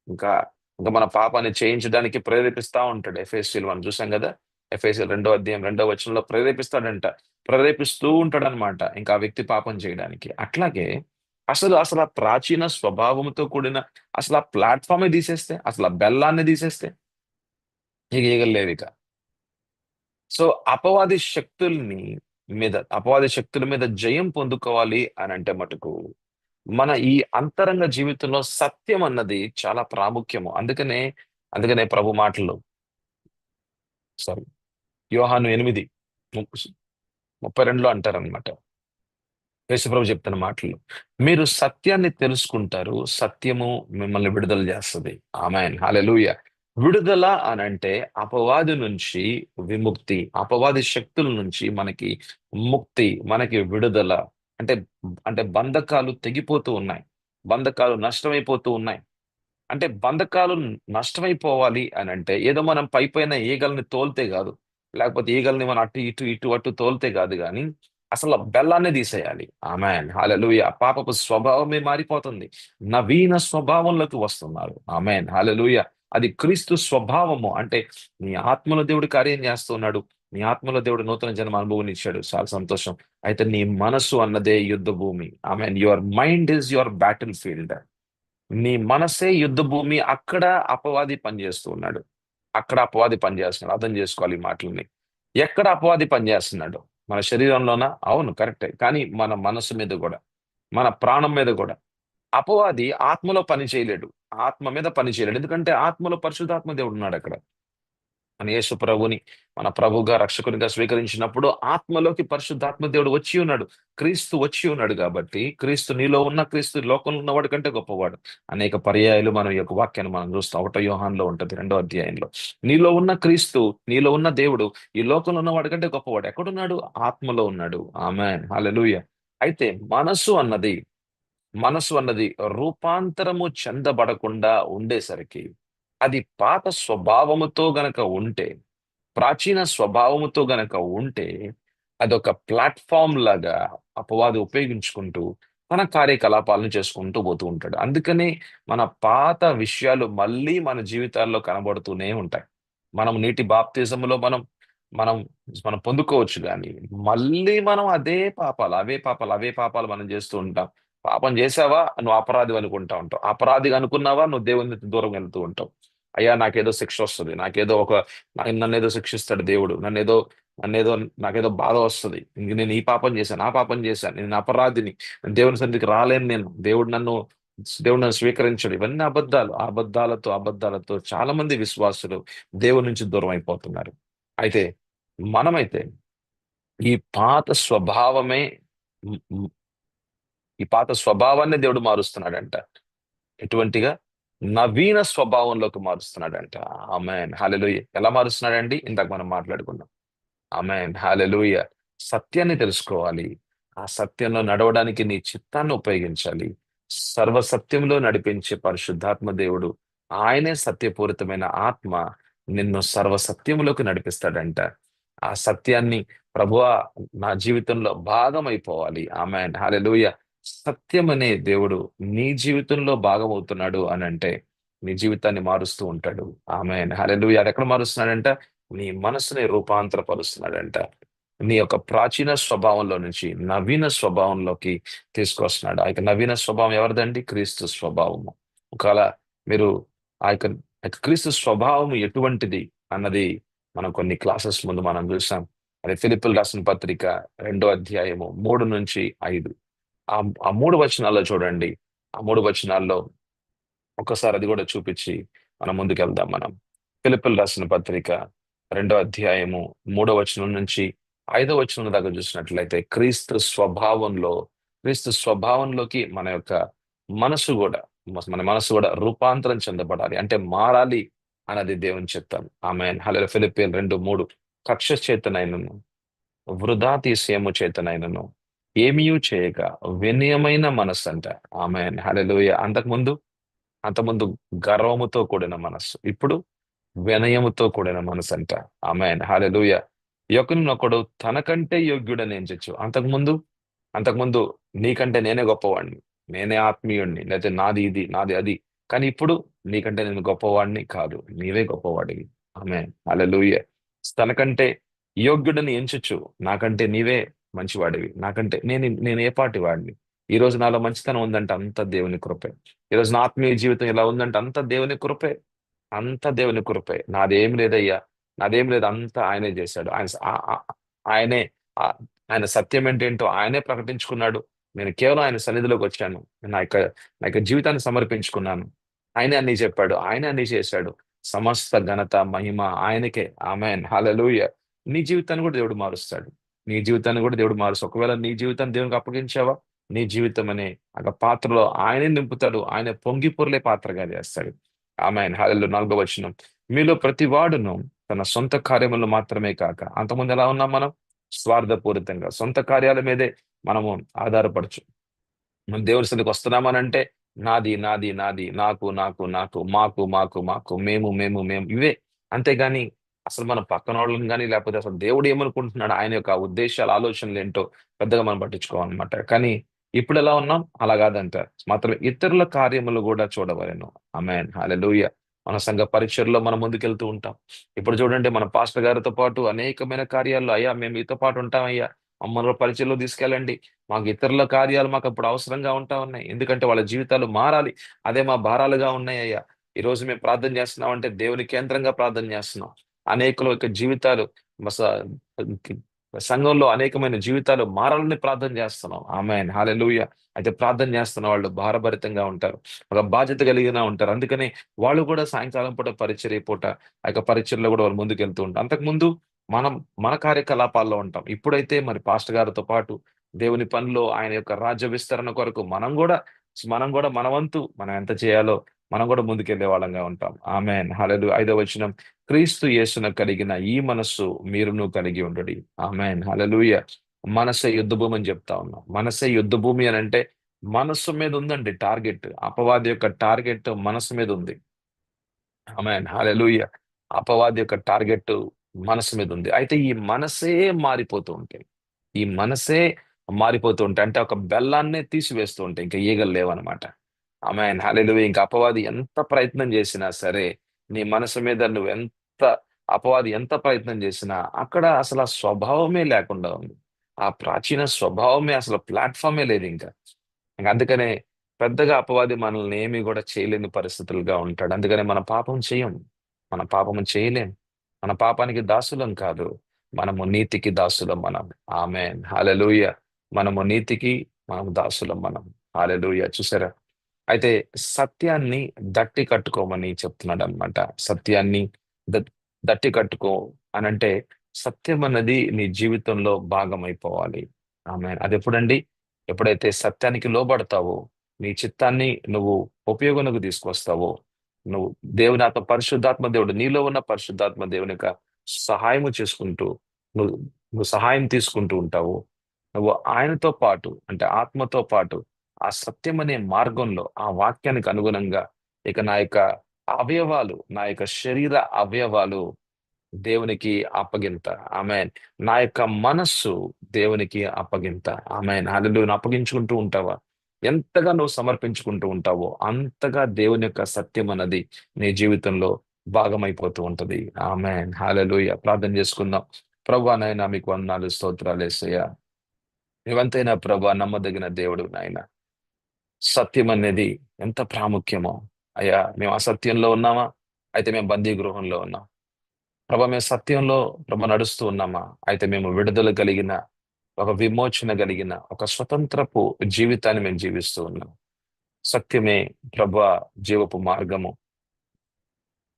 ఇంకా ఇంకా మన పాపాన్ని చేయించడానికి ప్రేరేపిస్తా ఉంటాడు. ఎఫెసీయులు మనం చూసాం గదా! ఎఫెసీయులు 2వ అధ్యాయం 2వ వచనంలో ప్రేరేపిస్తాడంట. ప్రేరేపిస్తూ ఉంటాడనమాట. ఇంకా ఆ వ్యక్తి పాపం చేయడానికి. అట్లాగే అసలు ఆ ప్రాచీన స్వభావంతో కూడిన అసలు ఆ ప్లాట్‌ఫార్మే తీసేస్తే, అసలు ఆ బెల్లాన్ని తీసేస్తే ఇక ఈగలు లేవిక. సో, అపవాది శక్తుల మీద జయం పొందుకోవాలి అనంటే మటుకు, మన ఈ అంతరంగ జీవితంలో సత్యం అన్నది చాలా ప్రాముఖ్యము. అందుకనే ప్రభు మాటలు, సారీ, యోహాను 8 32లో అంటారనమాట. యేసుప్రభు చెప్తున్న మాటలు. మీరు సత్యాన్ని తెలుసుకుంటారు. సత్యము మిమ్మల్ని విడుదల చేస్తది. ఆమేన్. హల్లెలూయా. విడుదల అనంటే అపవాది నుంచి విముక్తి. అపవాది శక్తుల నుంచి మనకి ముక్తి, మనకి విడుదల. అంటే అంటే బంధకాలు తెగిపోతూ ఉన్నాయి. బంధకాలు నష్టమైపోతూ ఉన్నాయి. అంటే బంధకాలు నష్టమైపోవాలి అనంటే ఏదో మనం పైపైన ఈగల్ని తోలితే గాదు. లేకపోతే ఈగల్ని మనం అటు, ఇటు, ఇటు, అటు తోలితే గాదు గానీ, అసల బెల్లాన్నే తీసేయాలి. ఆమేన్. హల్లెలూయా. పాపపు స్వభావమే మారిపోతుంది. నవీన స్వభావంలోకి వస్తున్నారు. ఆమేన్. హల్లెలూయా. అది క్రీస్తు స్వభావము. అంటే నీ ఆత్మలో దేవుడు కార్యం చేస్తున్నాడు. నీ ఆత్మలో దేవుడు నూతన జన్మ అనుభవనిచ్చాడు. చాలా సంతోషం. అయితే నీ మనసు అన్నదే యుద్ధ భూమి. ఆమేన్. Your mind is your battlefield. నీ మనసే యుద్ధ భూమి. అక్కడ అపవాది పనిచేస్తూ ఉన్నాడు. అక్కడ అపవాది పనిచేస్తున్నాడు. అర్థం చేసుకోవాలి ఈ మాటలని. ఎక్కడ అపవాది పనిచేస్తున్నాడు? మన శరీరంలోనా? అవును, కరెక్టే. కానీ మన మనసు మీద గూడా, మన ప్రాణం మీద గూడా. అపవాది ఆత్మలో పని చేయలేడు. ఆత్మ మీద పని చేయలేడు. ఎందుకంటే ఆత్మలో పరిశుద్ధాత్మ దేవుడున్నాడక్కడ. మన యేసు ప్రభుని మన ప్రభుగా, రక్షకునిగా స్వీకరించినప్పుడు ఆత్మలోకి పరిశుద్ధాత్మ దేవుడు వచ్చి ఉన్నాడు. క్రీస్తు వచ్చి ఉన్నాడు కాబట్టి, క్రీస్తు నీలో ఉన్న క్రీస్తు లోకంలో ఉన్నవాడి కంటే గొప్పవాడు. అనేక పర్యాయాలు మనం ఈ యొక్క వాక్యాన్ని మనం చూస్తాం. 1వ యోహానులో ఉంటది, 2వ అధ్యాయంలో. నీలో ఉన్న క్రీస్తు, నీలో ఉన్న దేవుడు ఈ లోకంలో ఉన్నవాడి కంటే గొప్పవాడు. ఎక్కడున్నాడు? ఆత్మలో ఉన్నాడు. ఆమేన్. హల్లెలూయా. అయితే మనసు అన్నది రూపాంతరము చెందబడకుండా ఉండేసరికి, అది పాత స్వభావముతో గనక ఉంటే, ప్రాచీన స్వభావముతో గనక ఉంటే, అదొక ప్లాట్‌ఫార్మ్ లాగా అపవాది ఉపయోగించుకుంటూ తన కార్యకలాపాలను చేసుకుంటూ పోతూ ఉంటాడు. అందుకనే మన పాత విషయాలు మళ్ళీ మన జీవితాల్లో కనబడుతూనే ఉంటాయి. మనం నీటి బాప్తిజంలో మనం మనం పొందుకోవచ్చు గానీ, మళ్ళీ మనం అవే పాపాలు మనం చేస్తూ ఉంటాం. పాపం చేశావా? నువ్వు అపరాధివి అనుకుంటా ఉంటావు. అపరాధిగా అనుకున్నావా? నువ్వు దేవుని నుంచి దూరం వెళ్తూ ఉంటావు. అయ్యా! నాకేదో శిక్షొస్తది. నన్నేదో శిక్షిస్తాడు దేవుడు. నన్నేదో నాకేదో బాధ వస్తది. ఇంక నేను ఈ పాపం చేశాను, ఆ పాపం చేశాను. నేను అపరాధిని. దేవుని సన్నిధికి రాలేను నేను. దేవుడు నన్ను స్వీకరించడు. ఇవన్నీ అబద్ధాలు. అబద్ధాలతో చాలా మంది విశ్వాసులు దేవుని నుంచి దూరం అయిపోతున్నారు. అయితే మనమైతే ఈ పాత స్వభావమే హ్మ్, హ్మ్. ఈ పాత స్వభావాన్ని దేవుడు మారుస్తున్నాడంట. ఎటువంటిగా? నవీన స్వభావంలోకి మారుస్తున్నాడంట. ఆమేన్. హల్లెలూయా. ఎలా మారుస్తున్నాడండి? ఇందాక మనం మాట్లాడుకున్నాం. ఆమేన్. హల్లెలూయా. సత్యాన్ని తెలుసుకోవాలి. ఆ సత్యంలో నడవడానికి నీ చిత్తాన్ని ఉపయోగించాలి. సర్వ సత్యంలో నడిపించే పరిశుద్ధాత్మ దేవుడు, ఆయనే సత్యపూరితమైన ఆత్మ నిన్ను సర్వ సత్యములోకి నడిపిస్తాడంట. ఆ సత్యాన్ని, ప్రభువా, నా జీవితంలో భాగమైపోవాలి. ఆమేన్. హల్లెలూయా. సత్యం అనే దేవుడు నీ జీవితంలో భాగమవుతున్నాడు అనంటే, నీ జీవితాన్ని మారుస్తూ ఉంటాడు. ఆమేన్. హల్లెలూయా. అదెక్కడ మారుస్తున్నాడంట? నీ మనసుని రూపాంతరపరుస్తున్నాడంట. నీ యొక్క ప్రాచీన స్వభావంలో నుంచి నవీన స్వభావంలోకి తీసుకొస్తున్నాడు. ఆ యొక్క నవీన స్వభావం ఎవరిదండి? క్రీస్తు స్వభావము. ఒకవేళ మీరు ఆ యొక్క క్రీస్తు స్వభావం ఎటువంటిది అన్నది మనం కొన్ని క్లాసెస్ ముందు మనం చూసాం. అది ఫిలిప్పులు రాసిన పత్రిక 2వ అధ్యాయము 3 నుంచి 5. ఆ ఆ 3 వచనాల్లో చూడండి. ఆ 3 వచనాల్లో ఒక్కసారి అది కూడా చూపించి మనం ముందుకెళ్దాం. మనం ఫిలిప్పులు రాసిన పత్రిక 2వ అధ్యాయము 3 వచనం నుంచి 5 వచనం దాకా చూసినట్లయితే క్రీస్తు స్వభావంలోకి మన యొక్క మనసు కూడా మన మనసు కూడా రూపాంతరం చెందబడాలి, అంటే మారాలి అన్నది దేవుని చిత్తం. ఆమేన్. హల్లెలూయా. ఫిలిప్పీయులు 2:3 కక్ష చేతనైనను వృధా తీసేయము చేతనైనను ఏమీయూ చేయక వినయమైన మనస్సు అంట. ఆమేన్. హల్లెలూయా. అంతకుముందు గర్వముతో కూడిన మనస్సు, ఇప్పుడు వినయముతో కూడిన మనసు అంట. ఆమేన్. హల్లెలూయా. ఒకరినొకడు తనకంటే యోగ్యుడని ఎంచొచ్చు. అంతకుముందు నీకంటే నేనే గొప్పవాడిని, నేనే ఆత్మీయుణ్ణి, లేకపోతే నాది ఇది నాది అది. కానీ ఇప్పుడు నీకంటే నేను గొప్పవాడిని కాదు, నీవే గొప్పవాడివి. ఆమేన్. హల్లెలూయా. తనకంటే యోగ్యుడని ఎంచొచ్చు. నాకంటే నీవే మంచివాడివి, నాకంటే నేను ఏ పాటి వాడిని. ఈ రోజు నాలో మంచితనం ఉందంటే అంత దేవుని కృపే. ఈ రోజు నా ఆత్మీయ జీవితం ఇలా ఉందంటే అంత దేవుని కృపే. అంత దేవుని కృపే. నాదేం లేదయ్యా, నాదేం లేదు, అంతా ఆయనే చేశాడు. ఆయనే ఆ- ఆయన సత్యం ఏంటేంటో ఆయనే ప్రకటించుకున్నాడు. నేను కేవలం ఆయన సన్నిధిలోకి వచ్చాను. నా యొక్క జీవితాన్ని సమర్పించుకున్నాను. ఆయనే అన్ని చెప్పాడు, ఆయనే అన్ని చేశాడు. సమస్త ఘనత మహిమ ఆయనకే. ఆమేన్. హల్లెలూయా. నీ జీవితాన్ని కూడా దేవుడు మారుస్తాడు. నీ జీవితాన్ని కూడా దేవుడు మారుస్తాడు. ఒకవేళ నీ జీవితాన్ని దేవునికి అప్పగించావా, నీ జీవితం అనే ఆ పాత్రలో ఆయనే నింపుతాడు. ఆయన పొంగి పొర్లే పాత్రగా చేస్తాడు. ఆమేన్. హల్లెలూయా. 4వ వచనం. మీలో ప్రతి వాడును తన సొంత కార్యములు మాత్రమే కాక, అంతకుముందు ఎలా ఉన్నాం మనం? స్వార్థపూరితంగా సొంత కార్యాల మీదే మనము ఆధారపడచ్చు. మనం దేవుని సన్నిధికి వస్తున్నామనంటే నాది నాది నాది, నాకు నాకు నాకు, మాకు మాకు మాకు, మేము మేము మేము, ఇవే. అంతేగాని అసలు మన పక్కన వాళ్ళని కానీ, లేకపోతే అసలు దేవుడు ఏమనుకుంటున్నాడు, ఆయన యొక్క ఉద్దేశాలు ఆలోచనలు ఏంటో పెద్దగా మనం పట్టించుకోవాలన్నమాట. కానీ ఇప్పుడు ఎలా ఉన్నాం? అలా కాదంట. మాత్రం ఇతరుల కార్యములు కూడా చూడవలెను. ఆమేన్. హల్లెలూయా. మన సంఘ పరిచర్లో మనం ముందుకెళ్తూ ఉంటాం. ఇప్పుడు చూడండి, మన పాస్టర్ గారితో పాటు అనేకమైన కార్యాల్లో, అయ్యా మేము మీతో పాటు ఉంటాం అయ్యా, మమ్మల్ని పరిచయలో తీసుకెళ్ళండి, మాకు ఇతరుల కార్యాలు మాకు అప్పుడు అవసరంగా ఉంటా ఉన్నాయి, ఎందుకంటే వాళ్ళ జీవితాలు మారాలి, అదే మా భారాలుగా ఉన్నాయ్యా. ఈ రోజు మేము ప్రార్థన చేస్తున్నాం అంటే దేవుని కేంద్రంగా ప్రార్థన చేస్తున్నాం. అనేకుల యొక్క జీవితాలు సంఘంలో అనేకమైన జీవితాలు మారాలని ప్రార్థన చేస్తున్నాం. ఆమేన్. హల్లెలూయా. అయితే ప్రార్థన చేస్తున్న వాళ్ళు భారభరితంగా ఉంటారు, ఒక బాధ్యత కలిగిన ఉంటారు. అందుకని వాళ్ళు కూడా సాయంకాలం పూట పరిచర్య పూట ఆ యొక్క పరిచర్లో కూడా వాళ్ళు ముందుకెళ్తూ ఉంటారు. అంతకుముందు మనం మన కార్యకలాపాల్లో ఉంటాం. ఇప్పుడైతే మరి పాస్టర్ గారితో పాటు దేవుని పనిలో ఆయన యొక్క రాజ్య విస్తరణ కొరకు మనం కూడా మన వంతు మనం ఎంత చేయాలో మనం కూడా ముందుకెళ్లే వాళ్ళంగా ఉంటాం. ఆమేన్. హల్లెలూయా. 5వ వచనం. క్రీస్తు యేసున కలిగిన ఈ మనస్సు మీరును కలిగి ఉండుడి. ఆమేన్. హల్లెలూయా. మనసే యుద్ధ భూమి అని చెప్తా ఉన్నాం. మనసే యుద్ధ భూమి అని అంటే మనస్సు మీద ఉందండి టార్గెట్. అపవాది యొక్క టార్గెట్ మనస్సు మీద ఉంది. ఆమేన్. హల్లెలూయా. అపవాది యొక్క టార్గెట్ మనసు మీద ఉంది. అయితే ఈ మనసే మారిపోతూ ఉంటాయి. ఈ మనసే మారిపోతూ ఉంటాయి. అంటే ఒక బెల్లాన్నే తీసివేస్తూ ఉంటాయి. ఇంకా ఈగలు లేవనమాట. ఆమేన్. హల్లెలూయా. ఇంక అపవాది ఎంత ప్రయత్నం చేసినా సరే, నీ మనసు మీద అపవాది ఎంత ప్రయత్నం చేసినా అక్కడ అసలు ఆ స్వభావమే లేకుండా ఉంది. ఆ ప్రాచీన స్వభావమే, అసలు ప్లాట్‌ఫామే లేదింక. అందుకనే పెద్దగా అపవాది మనల్ని ఏమి కూడా చేయలేని పరిస్థితులుగా ఉంటాడు. అందుకనే మన పాపం చెయ్యం. మన పాపము చేయలేం. మన పాపానికి దాసులం కాదు. మనము నీతికి దాసులం మనం. ఆమేన్. హల్లెలూయా. మనము దాసులం మనం. హల్లెలూయా. చూసారా? అయితే సత్యాన్ని దట్టి కట్టుకోమని చెప్తున్నాడన్నమాట. సత్యాన్ని ద దట్టి కట్టుకో అనంటే, సత్యం అన్నది నీ జీవితంలో భాగమైపోవాలి. ఆమేన్. అదెప్పుడండి? ఎప్పుడైతే సత్యానికి లోబడతావో, నీ చిత్తాన్ని నువ్వు ఉపయోగంలోకి తీసుకొస్తావో, నువ్వు పరిశుద్ధాత్మ దేవుడు నీలో ఉన్న పరిశుద్ధాత్మ దేవుని యొక్క సహాయము చేసుకుంటూ, నువ్వు నువ్వు సహాయం తీసుకుంటూ ఉంటావు. నువ్వు ఆయనతో పాటు, అంటే ఆత్మతో పాటు ఆ సత్యం అనే మార్గంలో, ఆ వాక్యానికి అనుగుణంగా ఇక నా యొక్క శరీర అవయవాలు దేవునికి అప్పగింత. ఆమేన్. నా యొక్క మనస్సు దేవునికి అప్పగింత. ఆమేన్. హల్లెలూయా. అప్పగించుకుంటూ ఉంటావా? ఎంతగా నువ్వు సమర్పించుకుంటూ ఉంటావో, అంతగా దేవుని యొక్క సత్యం అన్నది నీ జీవితంలో భాగమైపోతూ ఉంటది. ఆమేన్. హల్లెలూయా. ప్రార్థన చేసుకుందాం. ప్రభా నాయన మీకు వందనాలు స్తోత్రాలు యేసయ్యా. నీవంతైనా ప్రభా నమ్మదగిన దేవుడు నాయన. సత్యం అనేది ఎంత ప్రాముఖ్యమో అయ్యా, మేము అసత్యంలో ఉన్నామా? అయితే మేము బందీ గృహంలో ఉన్నాం. ప్రభా మేము సత్యంలో ప్రభా నడుస్తూ ఉన్నామా? అయితే మేము విడుదల కలిగిన, ఒక విమోచన కలిగిన, ఒక స్వతంత్రపు జీవితాన్ని మేము జీవిస్తూ ఉన్నాం. సత్యమే ప్రభా జీవపు మార్గము.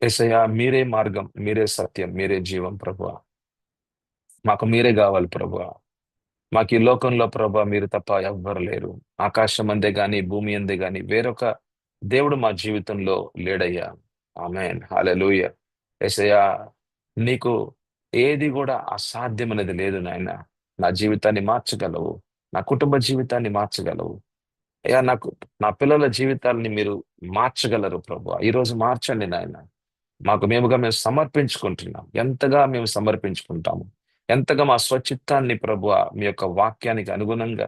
యేసయ్యా మీరే మార్గం, మీరే సత్యం, మీరే జీవం ప్రభువా. మాకు మీరే కావాలి ప్రభువా. మాకు ఈ లోకంలో ప్రభా మీరు తప్ప ఎవ్వరు లేరు. ఆకాశం అందే గాని, భూమి అందే గాని వేరొక దేవుడు మా జీవితంలో లేడయ్యా. ఆమేన్, హల్లెలూయా. యేసయ్యా నీకు ఏది కూడా అసాధ్యమనేది లేదు నాయన. నా జీవితాన్ని మార్చగలవు. నా కుటుంబ జీవితాన్ని మార్చగలవు. అయ్యా నాకు, నా పిల్లల జీవితాల్ని మీరు మార్చగలరు ప్రభువా. ఈరోజు మార్చండి నాయన. మాకు మేముగా మేము సమర్పించుకుంటున్నాం. ఎంతగా మేము సమర్పించుకుంటాము. ఎంతగా మా స్వచిత్తాన్ని ప్రభువా మీ యొక్క వాక్యానికి అనుగుణంగా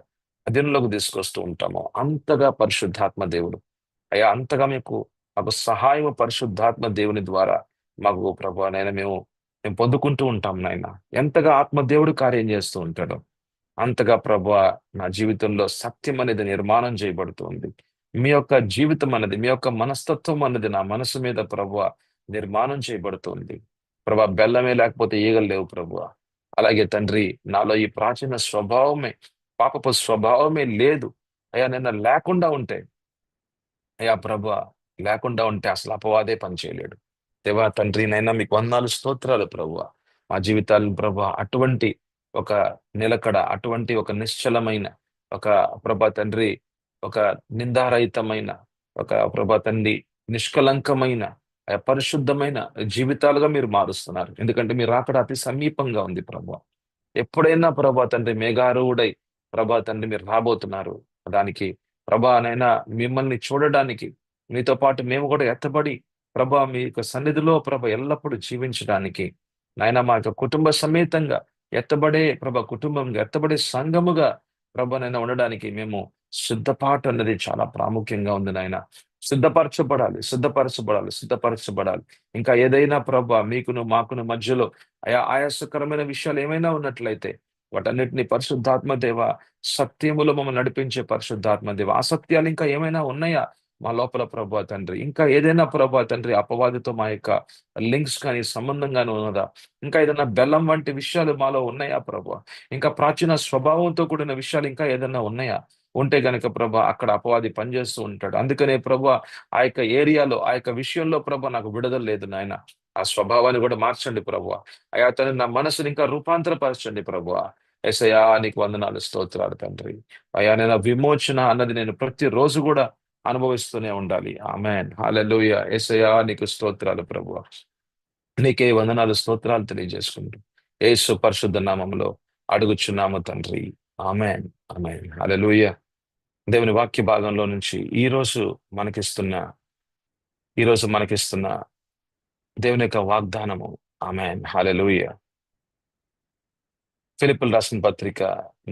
అధీనంలోకి తీసుకొస్తూ ఉంటామో అంతగా పరిశుద్ధాత్మ దేవుడు అయ్యా, అంతగా మాకు సహాయం పరిశుద్ధాత్మ దేవుని ద్వారా మాకు ప్రభువా నాయన మేము పొందుకుంటూ ఉంటాం నాయన. ఎంతగా ఆత్మ దేవుడు కార్యం చేస్తూ ఉంటాడో అంతగా ప్రభువా నా జీవితంలో సత్యం అనేది నిర్మాణం చేయబడుతుంది. మీ యొక్క జీవితం అన్నది, మీ యొక్క మనస్తత్వం అన్నది నా మనసు మీద ప్రభువా నిర్మాణం చేయబడుతుంది. ప్రభా బెల్లమే లేకపోతే ఈగలు లేవు ప్రభువా. అలాగే తండ్రి, నాలో ఈ ప్రాచీన స్వభావమే, పాపపు స్వభావమే లేదు అయ్యా, నిన్న లేకుండా ఉంటే, అయ్యా ప్రభువా లేకుండా ఉంటే అసలు అపవాదే పనిచేయలేడు. దేవా తండ్రి నైనా మీకు వందనాలు స్తోత్రాలు ప్రభువా. మా జీవితాలను ప్రభువా అటువంటి ఒక నిలకడ, అటువంటి ఒక నిశ్చలమైన, ఒక ప్రభా తండ్రి, ఒక నిందారహితమైన, ఒక ప్రభా తండ్రి నిష్కలంకమైన, పరిశుద్ధమైన జీవితాలుగా మీరు మారుస్తున్నారు. ఎందుకంటే మీరు అక్కడ అతి సమీపంగా ఉంది ప్రభువా. ఎప్పుడైనా ప్రభా తండ్రి మేఘారూఢై ప్రభా తండ్రి మీరు రాబోతున్నారు. దానికి ప్రభా నైనా మిమ్మల్ని చూడడానికి, మీతో పాటు మేము కూడా ఎత్తబడి ప్రభా మీ యొక్క సన్నిధిలో ప్రభ ఎల్లప్పుడూ జీవించడానికి నాయన మా యొక్క కుటుంబ సమేతంగా ఎత్తబడే ప్రభ కుటుంబంగా, ఎత్తబడే సంఘముగా ప్రభ నైనా ఉండడానికి మేము సిద్ధపాటు అన్నది చాలా ప్రాముఖ్యంగా ఉంది నాయన. సిద్ధపరచబడాలి, సిద్ధపరచబడాలి, సిద్ధపరచబడాలి. ఇంకా ఏదైనా ప్రభ మీకును మాకును మధ్యలో ఆయాసకరమైన విషయాలు ఏమైనా ఉన్నట్లయితే వాటన్నిటిని పరిశుద్ధాత్మ దేవ, సత్యములో మమ్మల్ని నడిపించే పరిశుద్ధాత్మ దేవ, ఆసక్త్యాలు ఇంకా ఏమైనా ఉన్నాయా మా లోపల ప్రభా తండ్రి? ఇంకా ఏదైనా ప్రభా తండ్రి అపవాదితో మా యొక్క లింక్స్ కానీ సంబంధం కానీ ఉన్నదా? ఇంకా ఏదైనా బెల్లం వంటి విషయాలు మాలో ఉన్నాయా ప్రభా? ఇంకా ప్రాచీన స్వభావంతో కూడిన విషయాలు ఇంకా ఏదైనా ఉన్నాయా? ఉంటే గనక ప్రభా అక్కడ అపవాది పనిచేస్తూ ఉంటాడు. అందుకనే ప్రభా ఆ యొక్క ఏరియాలో, ఆ యొక్క విషయంలో ప్రభా నాకు విడుదల లేదు నాయన. ఆ స్వభావాన్ని కూడా మార్చండి ప్రభువా. అయా తను నా మనసుని ఇంకా రూపాంతరపరచండి ప్రభువా. యేసయ్యా నీకు వందనాలు స్తోత్రాలు తండ్రి. అయా నేను ఆ విమోచన అన్నది నేను ప్రతిరోజు కూడా అనుభవిస్తూనే ఉండాలి. ఆమేన్, హల్లెలూయా. యేసయ్యా నీకు స్తోత్రాలు ప్రభువా. నీకే వందనాలు స్తోత్రాలు తెలియజేసుకుంటూ యేసు పరిశుద్ధ నామములో అడుగుచున్నాము తండ్రి. ఆమేన్, ఆమేన్, హల్లెలూయా. దేవుని వాక్య భాగంలో నుంచి మనకిస్తున్న మనకిస్తున్న దేవుని యొక్క వాగ్దానము. ఆమేన్, హల్లెలూయా. ఫిలిప్పీయులు రాసిన పత్రిక